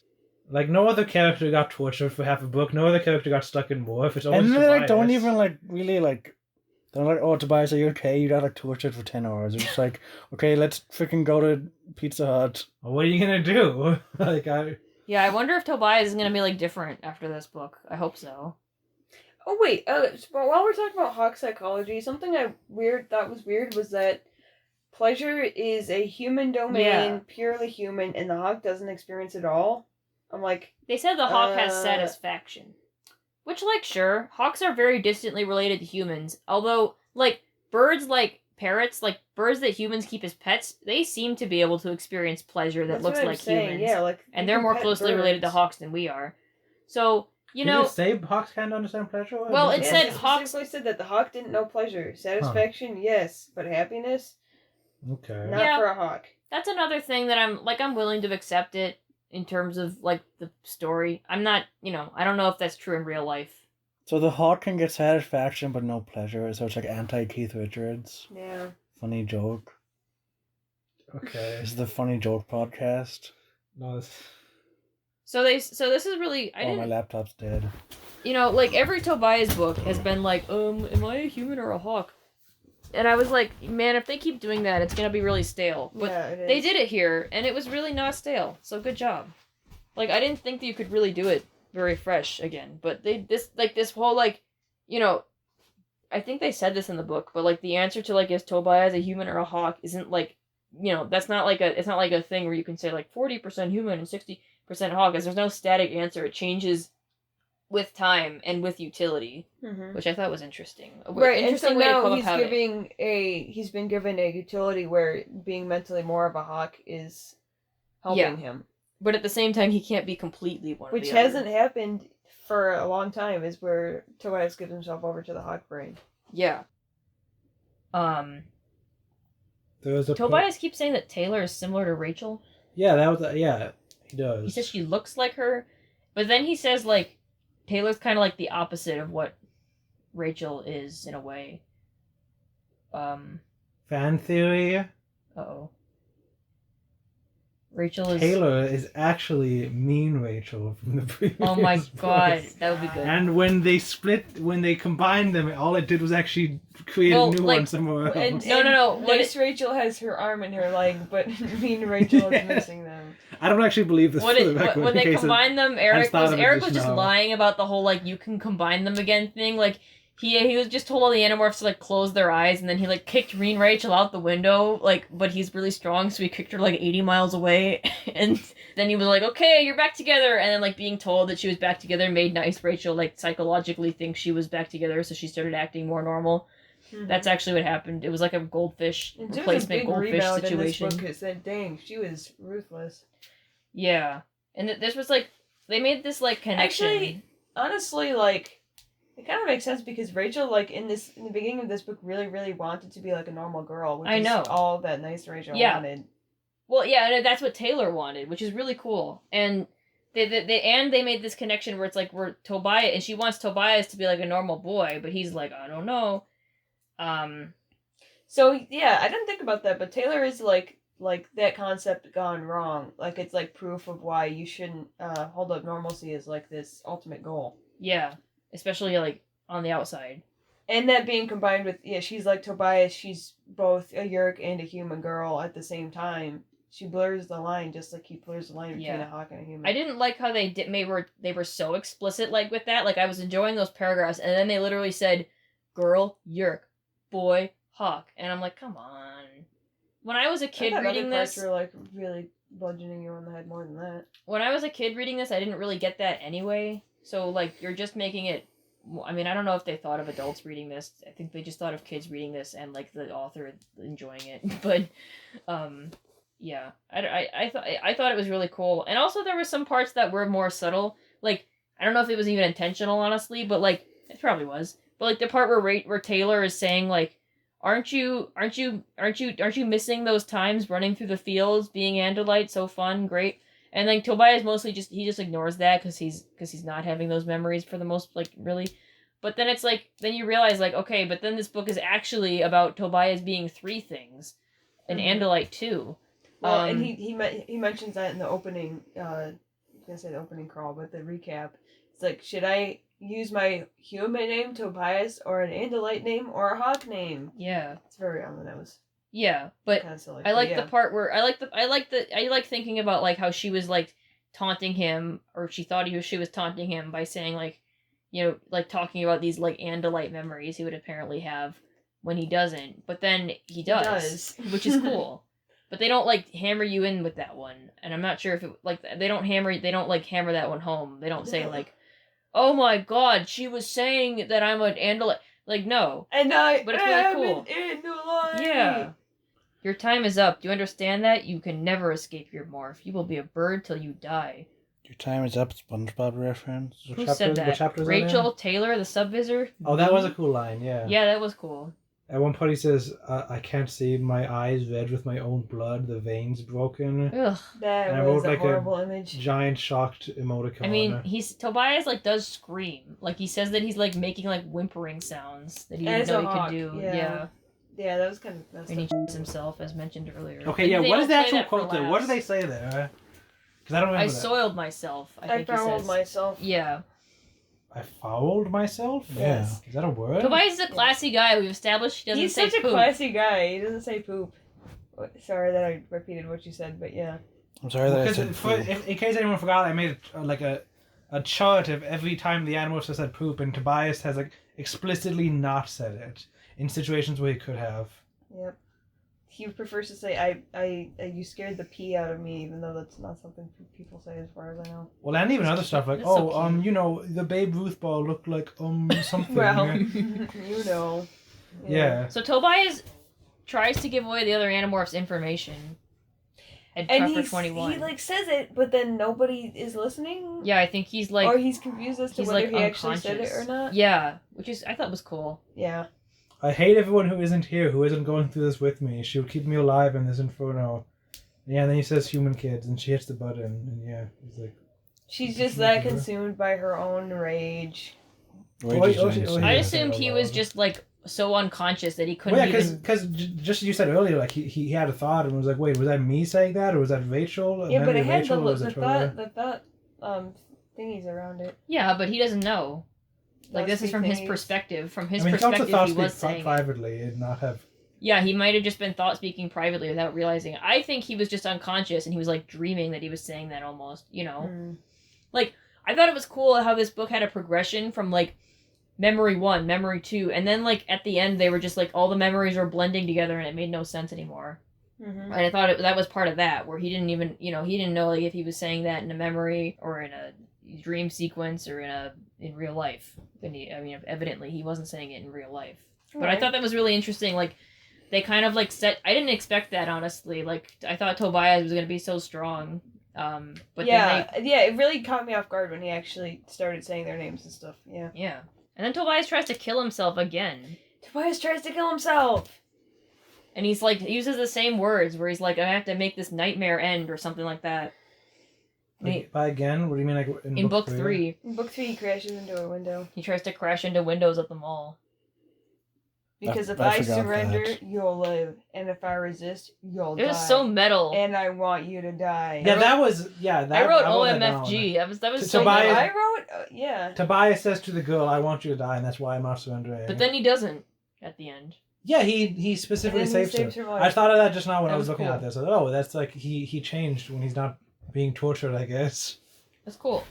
Like no other character got tortured for half a book. No other character got stuck in Morph. It's always And they Tobias. like don't even like really like. They're like, oh, Tobias, are you okay? You got like tortured for 10 hours. It's just like, okay, let's freaking go to Pizza Hut. Well, what are you gonna do? Like I. Yeah, I wonder if Tobias is gonna be like different after this book. I hope so. Oh wait, while we're talking about Hawk psychology, something I thought was weird was that pleasure is a human domain, Yeah. purely human, and the Hawk doesn't experience it all. I'm like, They said the hawk has Uh, satisfaction. Which, like, sure, hawks are very distantly related to humans. Although, like, birds like parrots, like birds that humans keep as pets, they seem to be able to experience pleasure that that's looks what I'm like saying. humans. Yeah, like, And you they're can more pet closely related to birds. hawks than we are. So, you Did know, it say Hawks can't understand pleasure? Well, it Yes, said it hawks- specifically said that the hawk didn't know pleasure. Satisfaction, yes, but happiness, Okay. not Yeah. for a hawk. that's another thing that I'm willing to accept it in terms of, like, the story. I'm not, I don't know if that's true in real life. So the hawk can get satisfaction but no pleasure. So it's like anti-Keith Richards. Yeah. Funny joke. Okay. This is the Funny Joke podcast. No, this... So this is really, I Oh, my didn't, laptop's dead. like, every Tobias book has been like, am I a human or a hawk? And I was like, man, if they keep doing that, it's gonna be really stale. But Yeah, it is. they did it here, and it was really not stale. So good job. Like, I didn't think that you could really do it very fresh again. But this whole, like, I think they said this in the book, but, like, the answer to, like, is Tobias a human or a hawk isn't, like, that's not like it's not like a thing where you can say, like, 40% human and 60% hawk, because there's no static answer. It changes with time and with utility, Mhm. which I thought was interesting. Right, and Interesting so way to now come he's about it. he's been given a utility where being mentally more of a hawk is helping Yeah. him. But at the same time, he can't be completely one. Which or the other. hasn't happened for a long time, is where Tobias gives himself over to the hawk brain. Yeah. There was a Tobias keeps saying that Taylor is similar to Rachel. Yeah, that was yeah. He does. He says she looks like her, but then he says like Taylor's kind of like the opposite of what Rachel is in a way. Fan theory. Uh-oh. Rachel is. Taylor is actually mean Rachel from the previous. Oh my god, books. that would be good. And when they combined them, all it did was actually create Well, a new like, one somewhere else. And, No. What Nice Rachel has her arm and her leg, but mean Rachel is missing them. I don't actually believe this. When for the record, when in they case combined them, it's Eric not was an just additional- lying about the whole like you can combine them again thing. Like he was just told all the Animorphs to like close their eyes, and then he like kicked Mean Rachel out the window. Like, but he's really strong, so he kicked her like 80 miles away, and then he was like, "Okay, you're back together." And then like being told that she was back together made Nice Rachel like psychologically think she was back together, so she started acting more normal. That's actually what happened. It was like a goldfish And there was a replacement big goldfish rebound situation. in this book. It said, "Dang, she was ruthless." Yeah, and this was like they made this like connection. Actually, honestly, like it kind of makes sense because Rachel, like in the beginning of this book, really, really wanted to be like a normal girl. Which I is know. all that Nice Rachel Yeah. wanted. Well, yeah, and that's what Taylor wanted, which is really cool. And they made this connection where it's like we're Tobias, and she wants Tobias to be like a normal boy, but he's like, I don't know. So yeah, I didn't think about that, but Taylor is like like that concept gone wrong. Like it's like proof of why you shouldn't hold up normalcy as like this ultimate goal. Yeah, especially like on the outside. And that being combined with she's like Tobias. She's both a Yeerk and a human girl at the same time. She blurs the line just like he blurs the line between a hawk and a human. I didn't like how they were so explicit like with that. Like I was enjoying those paragraphs, and then they literally said, "Girl, Yeerk, boy, hawk," and I'm like, come on. When I was a kid reading this, were like really bludgeoning you on the head more than that. When I was a kid reading this, I didn't really get that anyway. So like you're just making it. I mean, I don't know if they thought of adults reading this. I think they just thought of kids reading this and like the author enjoying it. But, yeah, I thought it was really cool. And also there were some parts that were more subtle. Like I don't know if it was even intentional, honestly, but like it probably was. But like the part where Taylor is saying like, aren't you missing those times running through the fields, being Andalite, so fun, great? And then Tobias mostly just ignores that because he's not having those memories for the most, like, really. But then it's like, then you realize like, okay, but then this book is actually about Tobias being 3 things, and Andalite too. Well, and he mentions that in the opening. I was gonna say the opening crawl, but the recap. It's like, should I use my human name Tobias or an Andalite name or a hawk name? Yeah, it's very on the nose. Yeah, but Kind of silly, I like the part where I like thinking about like how she was like taunting him, or she thought she was taunting him by saying like, you know, like talking about these like Andalite memories he would apparently have when he doesn't, but then he does. Which is cool. But they don't like hammer you in with that one, and I'm not sure if it like they don't hammer that one home. They don't say like, oh my god, she was saying that I'm an Andalite. Like no, but it's really cool. An Andalite. Yeah. Your time is up. Do you understand that? You can never escape your morph. You will be a bird till you die. Your time is up. SpongeBob reference. Who said that? What chapter is Rachel that Taylor, the subvisor. Oh, that was a cool line. Yeah. Yeah, that was cool. At one point he says, "I can't see my eyes red with my own blood. The veins broken." Ugh. That was a horrible image. Giant shocked emoticon. I mean, Tobias like does scream. Like he says that he's like making like whimpering sounds that he didn't know he could do. Yeah. Yeah, that was kind of messed and he up. himself, as mentioned earlier. Okay, yeah. What is the actual quote there? What do they say there? Because I don't remember. I soiled myself. I fouled myself. Yeah. I fouled myself? Yes. Yeah. Is that a word? Tobias is a classy guy. We've established he doesn't say poop. He's such a classy guy. He doesn't say poop. Sorry that I repeated what you said, but yeah. I'm sorry that I said poop. In case anyone forgot, I made like a chart of every time the Animorphs have said poop, and Tobias has like explicitly not said it in situations where he could have. Yep. He prefers to say, you scared the pee out of me, even though that's not something people say as far as I know. Well, and even other stuff like, you know, the Babe Ruth ball looked like, something. Well, you know. Yeah. So Tobias tries to give away the other Animorphs' information. And chapter 21. He like says it, but then nobody is listening. Yeah, I think he's like, or he's confused as to whether he actually said it or not. Yeah, which is I thought was cool. Yeah. I hate everyone who isn't here, who isn't going through this with me. She would keep me alive in this inferno. Yeah, and then he says human kids, and she hits the button, and yeah, he's like... She's just that consumed by her own rage. I assumed he was just, like, so unconscious that he couldn't because just as you said earlier, like, he had a thought and was like, wait, was that me saying that, or was that Rachel? Yeah, but it had the thought thingies around it. Yeah, but he doesn't know. Like, this is from his perspective. From his perspective, he was saying privately and not have... Yeah, he might have just been thought speaking privately without realizing it. I think he was just unconscious and he was, like, dreaming that he was saying that almost, you know? Like, I thought it was cool how this book had a progression from, like, memory 1, memory 2, and then, like, at the end, they were just, like, all the memories were blending together and it made no sense anymore. And I thought that was part of that, where he didn't even, you know, he didn't know, like, if he was saying that in a memory or in a dream sequence or in real life. Evidently he wasn't saying it in real life. But I thought that was really interesting. Like, they kind of like I didn't expect that, honestly. Like, I thought Tobias was going to be so strong. But yeah, it really caught me off guard when he actually started saying their names and stuff. Yeah. Yeah. And then Tobias tries to kill himself again. Tobias tries to kill himself. And he's like, he uses the same words where he's like, I have to make this nightmare end or something like that. By again? What do you mean, like in book 3? In book 3, he crashes into a window. He tries to crash into windows at the mall. Because if I I forgot surrender, that. you'll live, and if I resist, you'll It die. was so metal. And I want you to die. Yeah, that was that. I wrote wrote that down. OMFG. That was To so Tobias- metal. I wrote, yeah. Tobias says to the girl, "I want you to die," and that's why I'm not surrendering. But then he doesn't at the end. yeah, he specifically And then he saves saves her. her life. I thought of that just now when That I was was looking cool. at this. I thought, oh, that's like he changed when he's not being tortured, I guess. That's cool.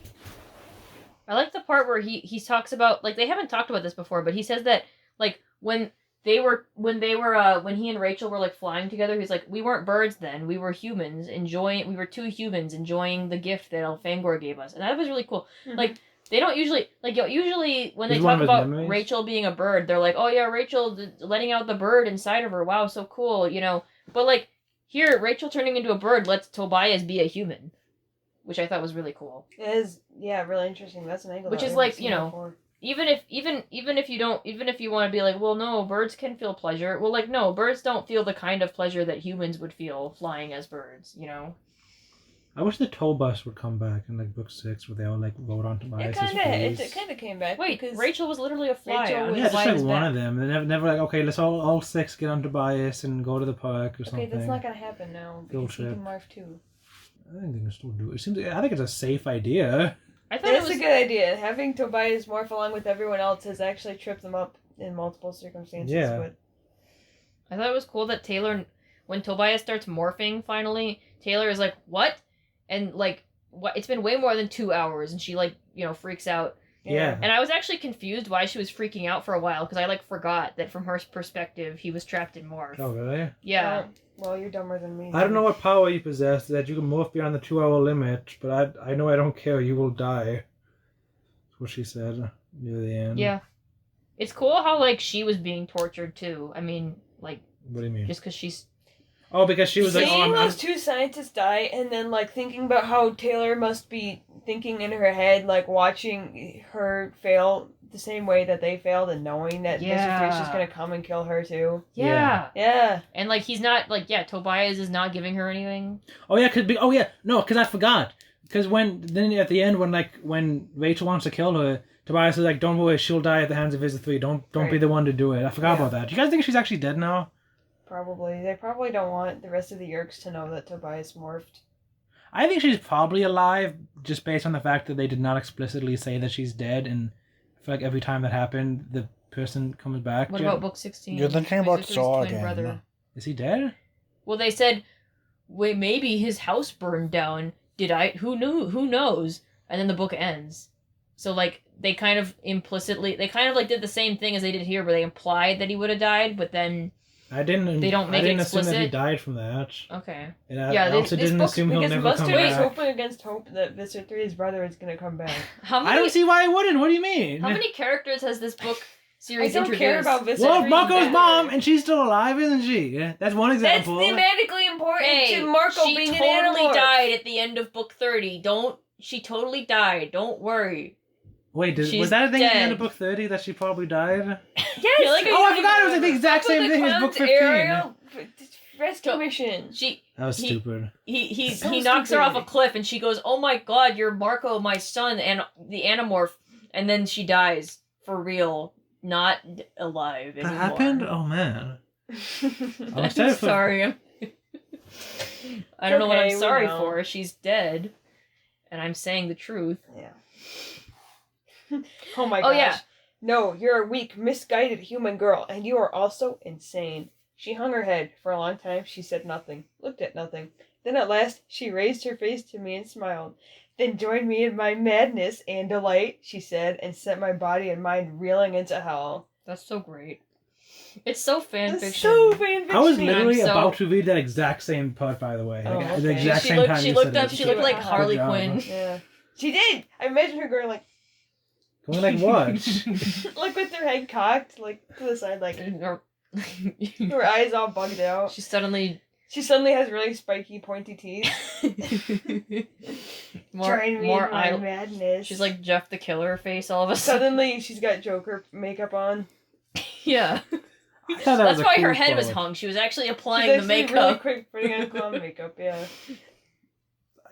I like the part where he talks about, like, they haven't talked about this before, but he says that, like, when he and Rachel were, like, flying together, he's like, we weren't birds then, we were humans we were two humans enjoying the gift that Elfangor gave us. And that was really cool. Mhm. Like, they don't usually, like, usually when they He's one talk of his about memories? Rachel being a bird, they're like, oh yeah, Rachel letting out the bird inside of her, wow, so cool, you know. But, like, here, Rachel turning into a bird lets Tobias be a human, which I thought was really cool. It is, yeah, really interesting. That's an angle. Which that is I've like, never seen you know, before. Even if you want to be like, well, no, birds can feel pleasure. Well, like, no, birds don't feel the kind of pleasure that humans would feel flying as birds, you know? I wish the toll bus would come back in like book 6 where they all like rode onto It Tobias's kind face. of came back. Wait, because Rachel was literally a flyer. Rachel on was- Yeah, his just like back. one of them. They never like, okay, let's all 6 get on Tobias and go to the park or Okay, something. that's not gonna happen now. Field Because he trip. can morph too. I think they can still do it. I think it's a safe idea. I thought it It's was... a good idea. Having Tobias morph along with everyone else has actually tripped them up in multiple circumstances. Yeah. But I thought it was cool that Taylor, when Tobias starts morphing finally, Taylor is like, what? And, like, what? It's been way more than 2 hours, and she, like, you know, freaks out. Yeah. And I was actually confused why she was freaking out for a while, because I, like, forgot that from her perspective, he was trapped in morph. Oh, really? Yeah. Well, you're dumber than me. I don't know what power you possess that you can morph beyond the 2-hour limit, but I know I don't care. You will die. That's what she said near the end. Yeah. It's cool how, like, she was being tortured, too. I mean, like, What do you mean? just because she's... Oh, because she was like, Seeing oh, I'm those two scientists die, and then like thinking about how Taylor must be thinking in her head, like watching her fail the same way that they failed, and knowing that Yeah. Mr. 3's just gonna come and kill her too. Yeah. Yeah. And, like, he's not, like, yeah, Tobias is not giving her anything. Oh yeah, because I forgot. Because then at the end when Rachel wants to kill her, Tobias is like, "Don't worry, she'll die at the hands of Visit 3. Don't be Right. the one to do it." I forgot Yeah. about that. Do you guys think she's actually dead now? Probably. They probably don't want the rest of the Yerks to know that Tobias morphed. I think she's probably alive, just based on the fact that they did not explicitly say that she's dead, and I feel like every time that happened, the person comes back. What Do you- about book 16? You're thinking about Mr. 3's Saw twin again. Is he dead? Well, they said, wait, maybe his house burned down. Who knew? Who knows? And then the book ends. So, like, they kind of like did the same thing as they did here, where they implied that he would have died, but then, I didn't. They don't make I didn't it assume that he explicit? died from that. okay. And I Yeah, also this didn't book- assume he'll Because never Mustard come is back. hoping against hope that Mr. 3's brother is gonna come back. How I many, don't see why he wouldn't. What do you mean? how many characters has this book I series don't introduced? care about Mr. Well, 3's Marco's brother. mom, and she's still alive, isn't she? Yeah, that's one That's example. thematically important Hey, to Marco she being totally an Animorph. died at the end of book 30. She totally died. Don't worry. Wait, was She's that a thing at the end dead. of book 30 that she probably died? Yes! You're like, Oh, I forgot it was like the exact Top of same the thing as book Clouds 15. Aerial Rescue mission. That was He- stupid. He So knocks her off a stupid. cliff and she goes, "Oh my god, you're Marco, my son, and the Animorph," and then she dies for real, not alive That anymore. happened? Oh, man. I'm I'm sorry for- sorry. I don't know what okay, I'm we sorry know. for. She's dead, and I'm saying the truth. Yeah. Oh my Oh, gosh. yeah. No, you're a weak, misguided human girl, and you are also insane. She hung her head. For a long time, she said nothing, looked at nothing. Then at last, she raised her face to me and smiled. Then join me in my madness and delight, she said, and sent my body and mind reeling into hell. That's so great. It's so fan That's fiction. so fanfiction. I was literally I'm so- about to read that exact same part, by the way. Oh, Like, okay. the exact She same looked- time she you looked said up- it. she looked like Good Harley job. Quinn. Yeah. She did! I imagine her going like, Going like what? like with her head cocked, like to the side, like Or- her eyes all bugged out. she suddenly She suddenly has really spiky, pointy teeth. Join me in my madness. She's like Jeff the Killer face all of a sudden. Suddenly, she's got Joker makeup on. Yeah. I thought that That's was a why cool her head was quote. hung. She was actually She's applying the actually makeup. really quick putting on clown makeup, yeah.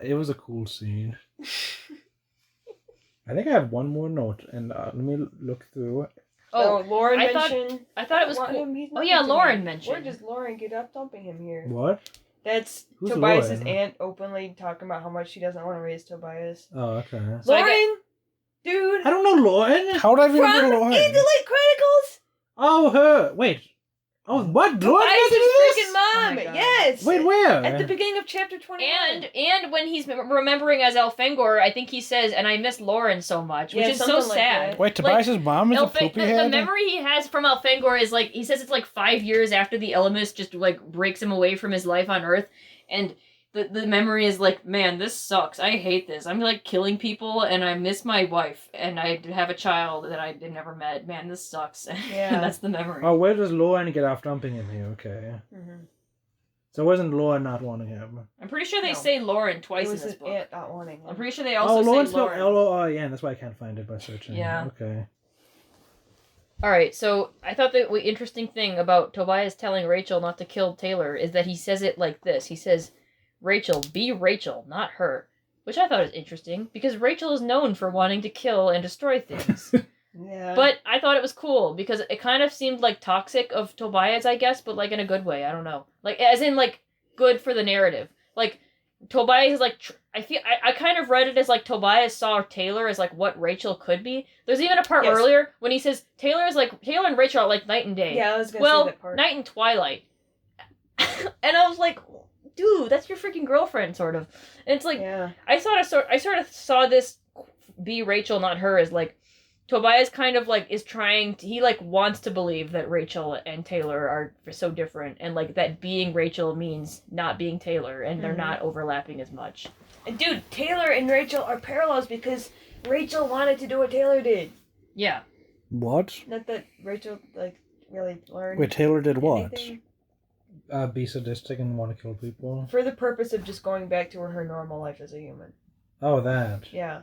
It was a cool scene. I think I have one more note, and let me look through. Oh, Lauren I thought- mentioned. I thought it was want cool. him, he's Oh yeah, nothing to Lauren me. mentioned. Where does Lauren get up dumping him here? What? That's Who's Tobias's Lauren? aunt openly talking about how much she doesn't want to raise Tobias. Oh, okay. So I Lauren, dude, I don't know Lauren. How would I even from know Lauren? Indolent Chronicles. Oh, her. Wait. Oh, what? Lauren Tobias' got to do this? freaking mom. Oh my God. Yes. Wait, where? At the beginning of chapter 21. And when he's remembering as Elfangor, I think he says, "And I miss Lauren so much," which Yeah, is so something like sad. that. Wait, Tobias' mom is a poopy the head? memory he has from Elfangor is like he says it's like 5 years after the Ellimist just like breaks him away from his life on Earth, and the memory is like, man, this sucks. I hate this. I'm like killing people, and I miss my wife, and I have a child that I never met. Man, this sucks. Yeah. And that's the memory. Oh, where does Lauren get off dumping him here? Okay. Mhm. So wasn't Lauren not wanting him? I'm pretty sure they No. say Lauren It twice in was this his book. aunt not wanting I'm him. pretty sure they also Oh, Lauren's say spelled Lauren. L-O-R-E-N. That's why I can't find it by searching. Yeah. Okay. All right, so I thought the interesting thing about Tobias telling Rachel not to kill Taylor is that he says it like this. He says, "Rachel, be Rachel, not her," which I thought was interesting because Rachel is known for wanting to kill and destroy things. Yeah. But I thought it was cool because it kind of seemed like toxic of Tobias, I guess, but like in a good way. I don't know, like as in like good for the narrative. Like Tobias is like I kind of read it as like Tobias saw Taylor as like what Rachel could be. There's even a part Yes. earlier when he says Taylor and Rachel are like night and day. Yeah, I was gonna Well, say that part. night and twilight. And I was like, dude, that's your freaking girlfriend, sort of. And it's like Yeah. I sort of saw this be Rachel, not her, as like Tobias kind of like is trying to, he like wants to believe that Rachel and Taylor are so different, and like that being Rachel means not being Taylor, and they're Mhm. not overlapping as much. And dude, Taylor and Rachel are parallels because Rachel wanted to do what Taylor did. Yeah. What? Not that Rachel like really learned Wait, Taylor did what? anything. Be sadistic and want to kill people. For the purpose of just going back to her normal life as a human. Oh, that. Yeah.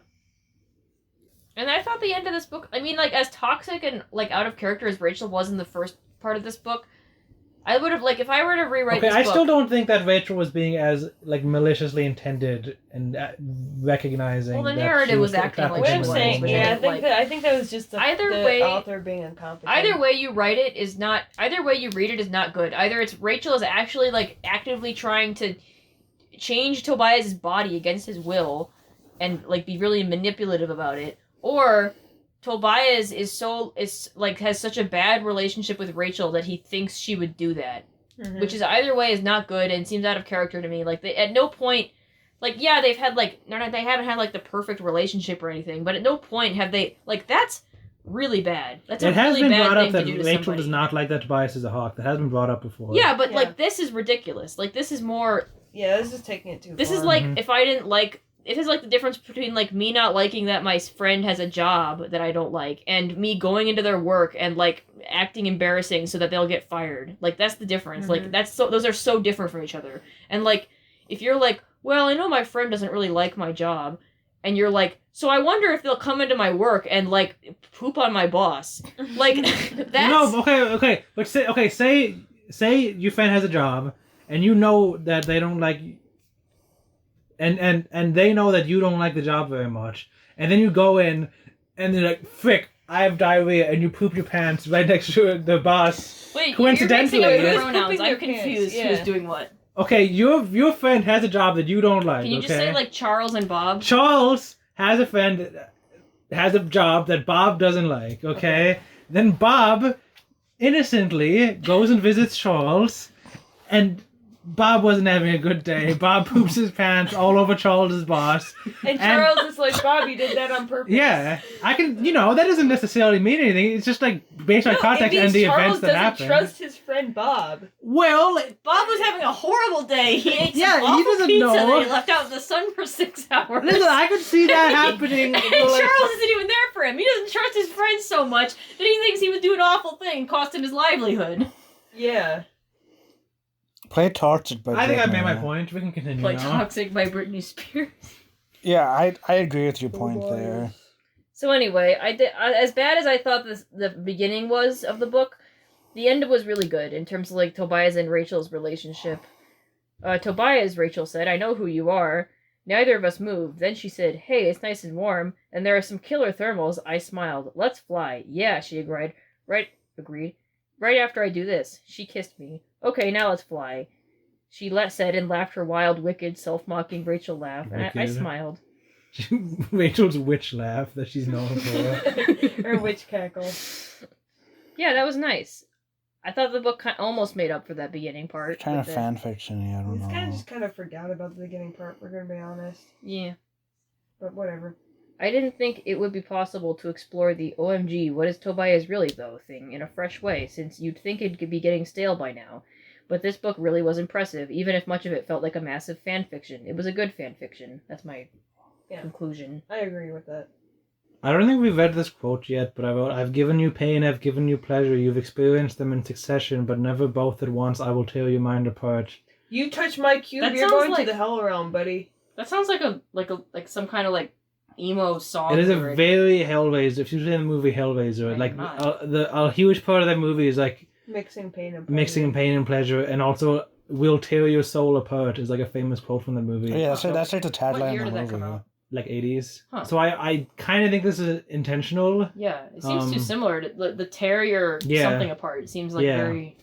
And I thought the end of this book, I mean, like, as toxic and, like, out of character as Rachel was in the first part of this book, I would have, like, if I were to rewrite Okay, this I book... still don't think that Rachel was being as like maliciously intended and recognizing. Well, the that narrative she was acting trafficking like What I'm she was, saying, but yeah, like- I think that was just the Either way- author being incompetent. Either way you write it is not... Either way you read it is not good. Either it's Rachel is actually, like, actively trying to change Tobias' body against his will and, like, be really manipulative about it, or Tobias has such a bad relationship with Rachel that he thinks she would do that. Mhm. Which is either way is not good and seems out of character to me. Like they at no point, like yeah they've had like they haven't had like the perfect relationship or anything, but at no point have they like that's really bad. That's a It has really been bad brought up thing that to do to Rachel somebody. does not like that Tobias is a hawk. That has been brought up before. Yeah, but Yeah. like this is ridiculous. Like this is more. Yeah, this is taking it too This far. is like Mhm. if I didn't like. It is like the difference between like me not liking that my friend has a job that I don't like, and me going into their work and like acting embarrassing so that they'll get fired. Like that's the difference. Like Mhm. those are so different from each other. And like if you're like, well, I know my friend doesn't really like my job, and you're like, so I wonder if they'll come into my work and like poop on my boss. Like that's No, okay, but say your friend has a job, and you know that they don't like, and they know that you don't like the job very much, and then you go in, and they're like, frick, I have diarrhea, and you poop your pants right next to the boss. Wait, Coincidentally, you're mixing up Who's the pronouns. pooping I'm their pants? confused. Yeah. Who's doing what? Okay, your friend has a job that you don't like. Can you okay? just say like Charles and Bob? Charles has a friend that has a job that Bob doesn't like, okay? Then Bob innocently goes and visits Charles, and Bob wasn't having a good day. Bob poops his pants all over Charles's boss. And Charles is like, Bob, you did that on purpose. Yeah, I can, that doesn't necessarily mean anything. It's just like based on No, context it means and the Charles events that doesn't happen. trust his friend Bob. Well, Bob was having a horrible day. He ate some Yeah, he awful doesn't pizza know. that he left out in the sun for 6 hours. listen, I could see that happening. And Charles isn't even there for him. He doesn't trust his friends so much that he thinks he would do an awful thing and cost him his livelihood. Yeah. Play Toxic by I think I Britney. made my point. We can continue Like now. Toxic by Britney Spears. Yeah, I agree with your point there. So anyway, as bad as I thought the beginning was of the book, the end was really good in terms of like Tobias and Rachel's relationship. Tobias, Rachel said, "I know who you are." Neither of us moved. Then she said, "Hey, it's nice and warm, and there are some killer thermals." I smiled. "Let's fly." "Yeah," she agreed. Right, agreed. Right after I do this, she kissed me. Okay, now let's fly. She said and laughed her wild, wicked, self-mocking Rachel laugh, and I Wicked. smiled. Rachel's witch laugh that she's known for. Or witch cackle. Yeah, that was nice. I thought the book almost made up for that beginning part. Kind of but fan fiction, I don't It's kind of know. just kind of forgot about the beginning part, we're gonna be honest. Yeah. But whatever. I didn't think it would be possible to explore the OMG, what is Tobias really though thing in a fresh way, since you'd think it could be getting stale by now. But this book really was impressive, even if much of it felt like a massive fan fiction. It was a good fan fiction. That's my conclusion. I agree with that. I don't think we've read this quote yet, but I've given you pain, I've given you pleasure, you've experienced them in succession, but never both at once. I will tear your mind apart. You touch my cube, That you're sounds going like- to the hell realm, buddy. That sounds like some kind of like emo song. It is a lyric. very Hellraiser. If you've seen the movie Hellraiser, I'm like not. a huge part of that movie is like Mixing pain and mixing pain and pleasure, and also "will tear your soul apart" is like a famous quote from the movie. Yeah, that's like the tagline year of did the that movie. come yeah. out? Like 80s. Huh. So I kind of think this is intentional, Yeah, it seems too Um, similar to the terrier yeah. something apart. It seems like Yeah. very.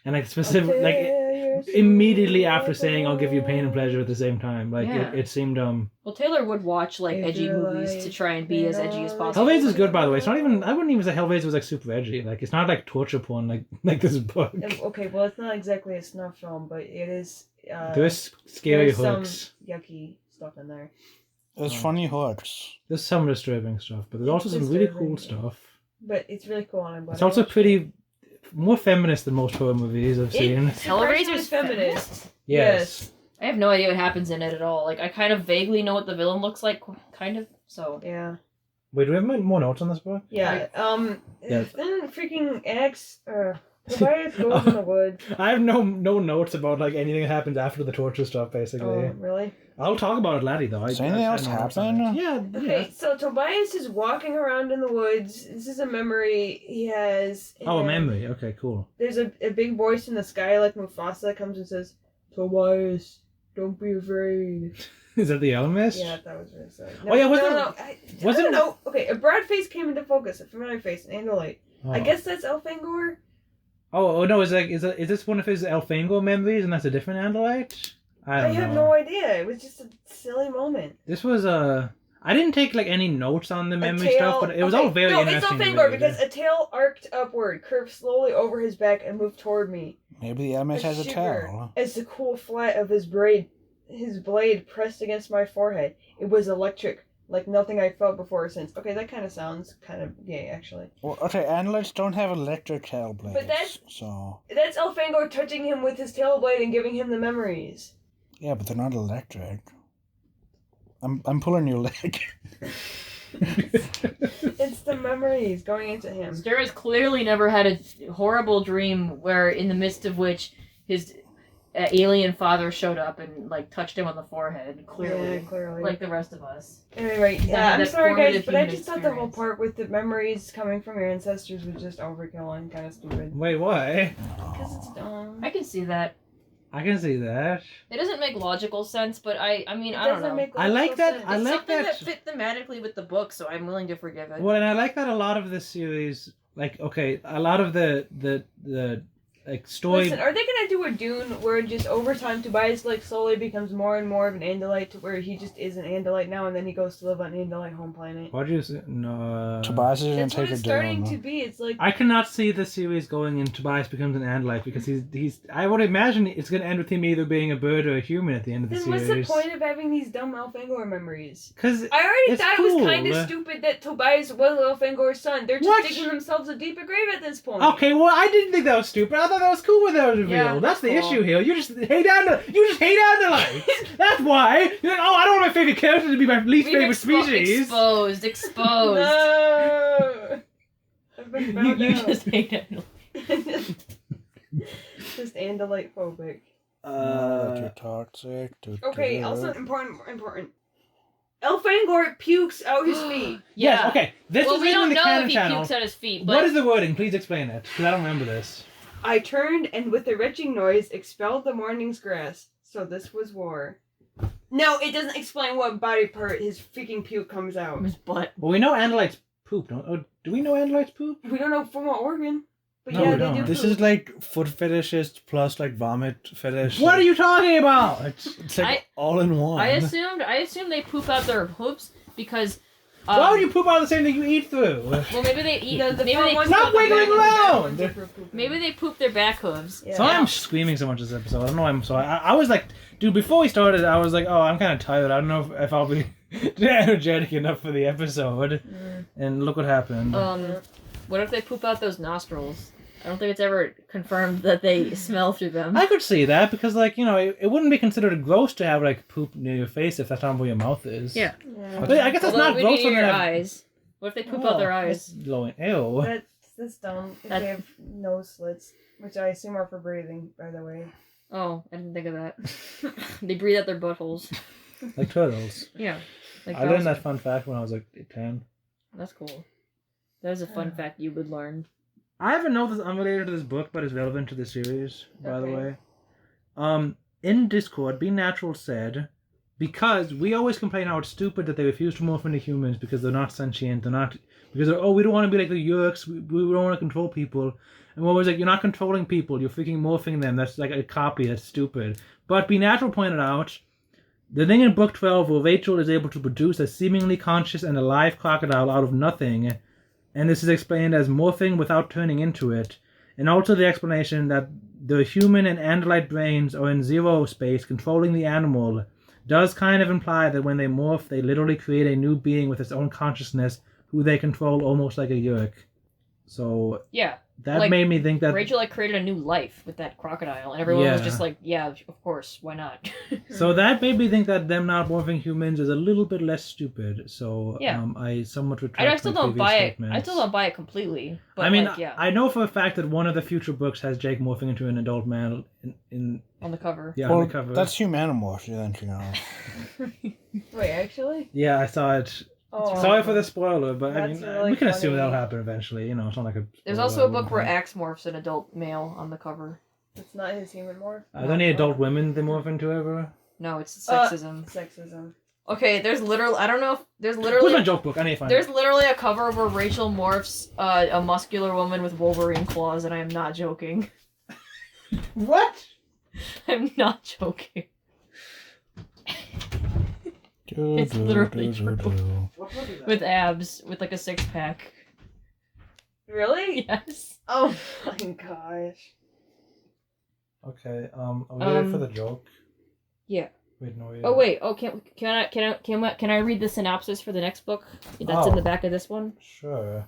and like specific, like immediately after saying "I'll give you pain and pleasure" at the same time, like Yeah. it seemed Well, Taylor would watch like If edgy you're movies like to try and be as edgy as possible. Hellraiser's good, by the way. It's not even. I wouldn't even say Hellraiser was like super edgy. Like it's not like torture porn, like this book. Okay, well, it's not exactly a snuff film, but it is. There's scary there's hooks. some yucky stuff in there. There's funny hooks. There's some disturbing stuff, but there's It's also some really disturbing, cool yeah. stuff. But it's really cool, and I'm glad It's I also watched pretty more feminist than most horror movies I've seen. It's Hellraiser's surprisingly feminist. Yes. I have no idea what happens in it at all. Like I kind of vaguely know what the villain looks like, kind of. So Yeah. Wait, do we have more notes on this book? Yeah. Yeah. Then freaking Axe. Tobias goes in the woods. I have no notes about like anything that happens after the torture stuff. Basically, Oh, really? I'll talk about it later though. Does anything else happen? Yeah. Okay, so Tobias is walking around in the woods. This is a memory he has. Oh, a and memory. Okay, cool. There's a big voice in the sky like Mufasa that comes and says, Tobias, don't be afraid. Is that the Elmist? Yeah, that was really sad. Oh, yeah, wasn't- I wasn't- don't know. Okay, a broad face came into focus, a familiar face, an Andalite. Oh. I guess that's Elfangor? Oh no! Is this one of his Elfango memories, and that's a different Andalite? I don't have know. no idea. It was just a silly moment. This was I didn't take like any notes on the memory A tail- stuff, but it was all very no, it's interesting. to Elfangor read. because a tail arced upward, curved slowly over his back, and moved toward me. Maybe the Elmis has a shiver tail. As the cool flat of his blade pressed against my forehead. It was electric, like nothing I felt before or since. Okay, that kind of sounds kind of gay, actually. Well, okay, Andalites don't have electric tail blades. But that's- So, That's Elfangor touching him with his tail blade and giving him the memories. yeah, but they're not electric. I'm pulling your leg. It's the memories going into him. Stara's clearly never had a horrible dream where, in the midst of which, his alien father showed up and like touched him on the forehead. Clearly, Yeah, clearly. like the rest of us. Anyway, That- yeah, I'm that sorry guys, formative but I human just thought the whole experience. part with the memories coming from your ancestors was just overkill and kind of stupid. Wait, why? Because it's dumb. I can see that. I can see that. It doesn't make logical sense, but I mean, It I don't doesn't know. make I like logical that- sense. I It's like something that- fit thematically with the book, so I'm willing to forgive it. Well, and I like that a lot of this series, like, okay, a lot of the like story. Listen, are they gonna do a Dune where just over time Tobias like slowly becomes more and more of an Andalite to where he just is an Andalite now and then he goes to live on Andalite home planet? Why do you say no? Tobias is gonna That's what take it's it starting down. to be. It's like I cannot see the series going and Tobias becomes an Andalite because he's. I would imagine it's going to end with him either being a bird or a human at the end of the then series. what's the point of having these dumb Elfangor memories? Because I already It's thought it was cool. kind of stupid that Tobias was Elfangor's son. They're just What? digging themselves a deeper grave at this point. okay, well, I didn't think that was stupid. I thought that was cool when that was revealed. Yeah, that's the cool. issue here. You just hate Andalites. That's why. You're like, oh, I don't want my favorite character to be my least favorite species. Exposed. No! I've been you found you out. just hate it. Just Andalite phobic. That you're toxic. Okay, also important. Elfangor pukes out his feet. Yes, okay. This Well, is we written in don't the know canon if he channel. pukes at his feet, What but is the wording? Please explain it, because I don't remember this. I turned and with a retching noise expelled the morning's grass. So this was war. No, it doesn't explain what body part his freaking puke comes out. his butt. Well, we know Andalites poop. Don't, oh, do we know andalites poop? We don't know from what organ, but No, yeah, we they don't. do. This poop. is like foot fetishist plus like vomit fetish. What are you talking about? It's like all in one. I assumed they poop out their hooves because. Why would you poop out the same thing you eat through? Well, maybe they eat. The maybe front they ones Stop go wiggling back and the back around! ones are for pooping. maybe they poop their back hooves. Yeah. So I'm screaming so much this episode. I don't know why I'm so. I was like, dude, before we started, I was like, oh, I'm kind of tired. I don't know if I'll be energetic enough for the episode. And look what happened. What if they poop out those nostrils? I don't think it's ever confirmed that they smell through them. I could see that because, like, you know, it wouldn't be considered gross to have like poop near your face if that's not where your mouth is. Yeah. Yeah. But I guess that's Although not we gross need when your they have. eyes. What if they poop out their eyes? That's glowing. Ew. That's dumb. If That- they have nose slits, which I assume are for breathing, by the way. Oh, I didn't think of that. They breathe out their buttholes. Like turtles. Yeah. Like I learned dolphins. that fun fact when I was like 10. That's cool. That is a fun fact you would learn. I have a note that's unrelated to this book, but is relevant to the series, by the Okay. way. In Discord, Be Natural said, because we always complain how it's stupid that they refuse to morph into humans because they're not sentient, we don't want to be like the Yerks, we don't want to control people. And we're always like, you're not controlling people, you're freaking morphing them, that's like a copy, that's stupid. But Be Natural pointed out, the thing in book 12 where Rachel is able to produce a seemingly conscious and alive crocodile out of nothing, and this is explained as morphing without turning into it, and also the explanation that the human and andalite brains are in zero space controlling the animal, does kind of imply that when they morph, they literally create a new being with its own consciousness who they control almost like a Yerk. So Yeah. that Like, made me think that... Rachel created a new life with that crocodile, and everyone was Yeah. just like, "Yeah, of course, why not?" So that made me think that them not morphing humans is a little bit less stupid. So Yeah. I somewhat retract I still my don't previous buy it. statements. I still don't buy it completely. But I mean, like, yeah, I know for a fact that one of the future books has Jake morphing into an adult man in on the cover. yeah, Well, on the cover. that's Humanimorphs, then, you know. Wait, actually? Yeah, I saw it. Oh, Sorry for the spoiler, but I That's mean, really we can assume funny. that'll happen eventually. You know, it's not like a. There's spoiler, also a I book wouldn't where think. Axe morphs an adult male on the cover. It's not his human morph. Are there any adult women they morph into ever? No, it's sexism. Sexism. Okay, there's literally. I don't know if there's Where's my literally. joke book? I need to find There's it. literally a cover where Rachel morphs a muscular woman with Wolverine claws, and I am not joking. What? I'm not joking. It's literally true. What book is that? With abs, with like a 6-pack. Really? Yes. Oh my gosh. Okay. Are we ready for the joke? Yeah. Wait, no. Oh wait. Oh, can I read the synopsis for the next book? That's in Oh. the back of this one. Sure.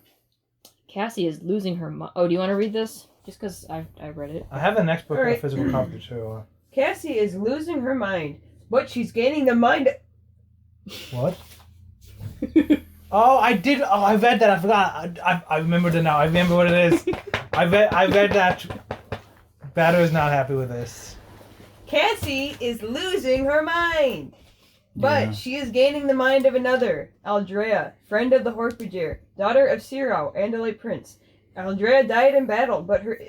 Cassie is losing her mind. Oh, do you want to read this? Just because I read it. I have the next book in a Alright. physical copy too. Cassie is losing her mind, but she's gaining the mind. What? Oh, I did. Oh, I read that. I forgot. I remembered it now. I remember what it is. I read that. Batter is not happy with this. Cassie is losing her mind, but Yeah. she is gaining the mind of another, Aldrea, friend of the Horpager, daughter of Ciro, Andalite prince. Aldrea died in battle, but her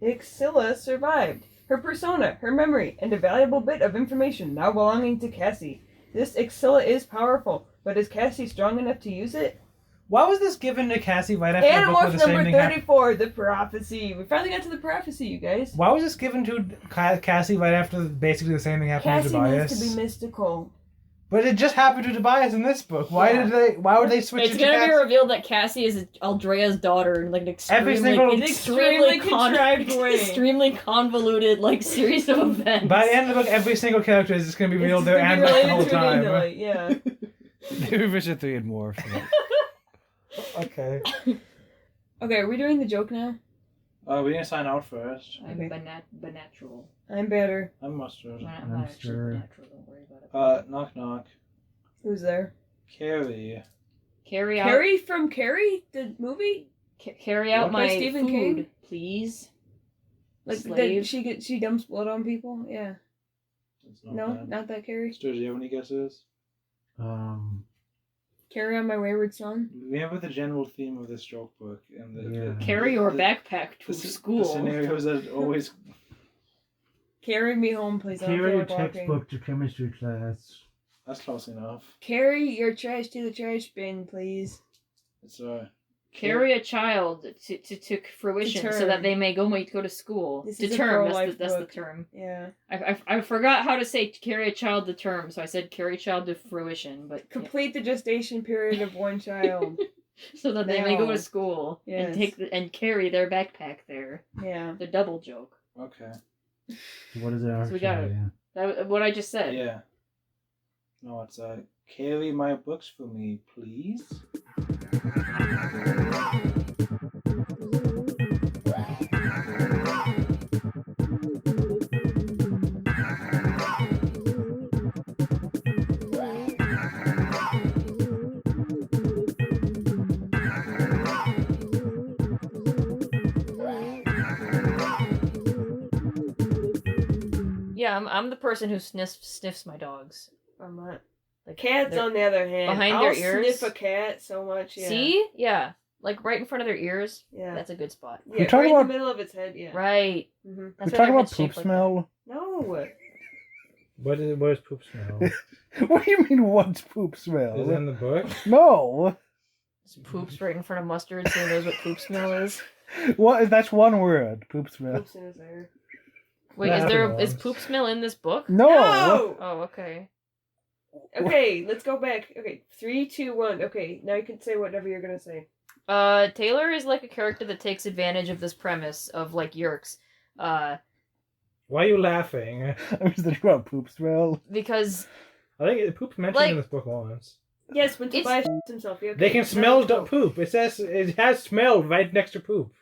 Ixilla survived. Her persona, her memory, and a valuable bit of information now belonging to Cassie. This Ixilla is powerful, but is Cassie strong enough to use it? Why was this given to Cassie right after the book where Animorphs the same number thing happened? 34, the prophecy. We finally got to the prophecy, you guys. Why was this given to Cassie right after basically the same thing happened to Cassie Tobias? needs to be mystical. But it just happened to Tobias in this book. Why Yeah. did they? Why would they switch It's it to gonna be Cassie? revealed that Cassie is Aldrea's daughter in like an extremely, single- An extremely contrived way. extremely convoluted like series of events. By the end of the book, every single character is just going to be revealed It's their gonna be and the related whole to an time. Andalite, yeah. Maybe we should 3 and more. Okay. Okay, are we doing the joke now? We need to sign out first. I'm Okay. natural. I'm better. I'm mustard. I'm not actually sure. natural. Don't worry about it. Knock knock. Who's there? Carrie. Carry out. Carrie from Carrie, the movie? Carry out What? my By Stephen food, King? please. Like Slave. she dumps blood on people? Yeah. It's not No, bad. not that Carrie. Stu, do you have any guesses? Carrie on my wayward son. Remember the general theme of this joke book and Yeah. Carry your the- backpack to the school. scenarios that always. Carry me home, please. I don't feel like walking. to chemistry class. That's close enough. Carry your trash to the trash bin, please. It's Carry a child to fruition To so that term. they may go to school. This To is a term, pro-life that's the book. term. Yeah. I forgot how to say carry a child to term, so I said carry a child to fruition, but Complete the gestation period of one child. so that they may go Now. to school and Yes. and carry their backpack there. Yeah. The double joke. Okay. What is it? So we got it. What I just said. Yeah. No, it's carry my books for me, please. Yeah, I'm the person who sniffs my dogs. I'm not. Like Cats, they're- on the other hand, behind I'll their ears? sniff a cat so much. Yeah. See? Yeah. Like right in front of their ears. Yeah. That's a good spot. Yeah, talking right in about- the middle of its head. Yeah. Right. Mm-hmm. That's We why talk their about head's poop shaped like that. smell. No. What is poop smell? What do you mean? What's poop smell? Is it in the book? No. Just poops right in front of mustard, so he knows what poop smell is. What? That's one word. Poop smell. Oops in his ear. Wait, That is happens. poop smell in this book? No. No. Oh, okay. Okay, let's go back. Okay, 3, 2, 1. Okay, now you can say whatever you're gonna say. Taylor is like a character that takes advantage of this premise of like Yerks. Why are you laughing? I was thinking about poop smell. Because I think poop's mentioned Like- in this book once. Yes, when It's- Tobias himself. Yeah, okay. They can Now smell let's go. poop. It says it has smell right next to poop.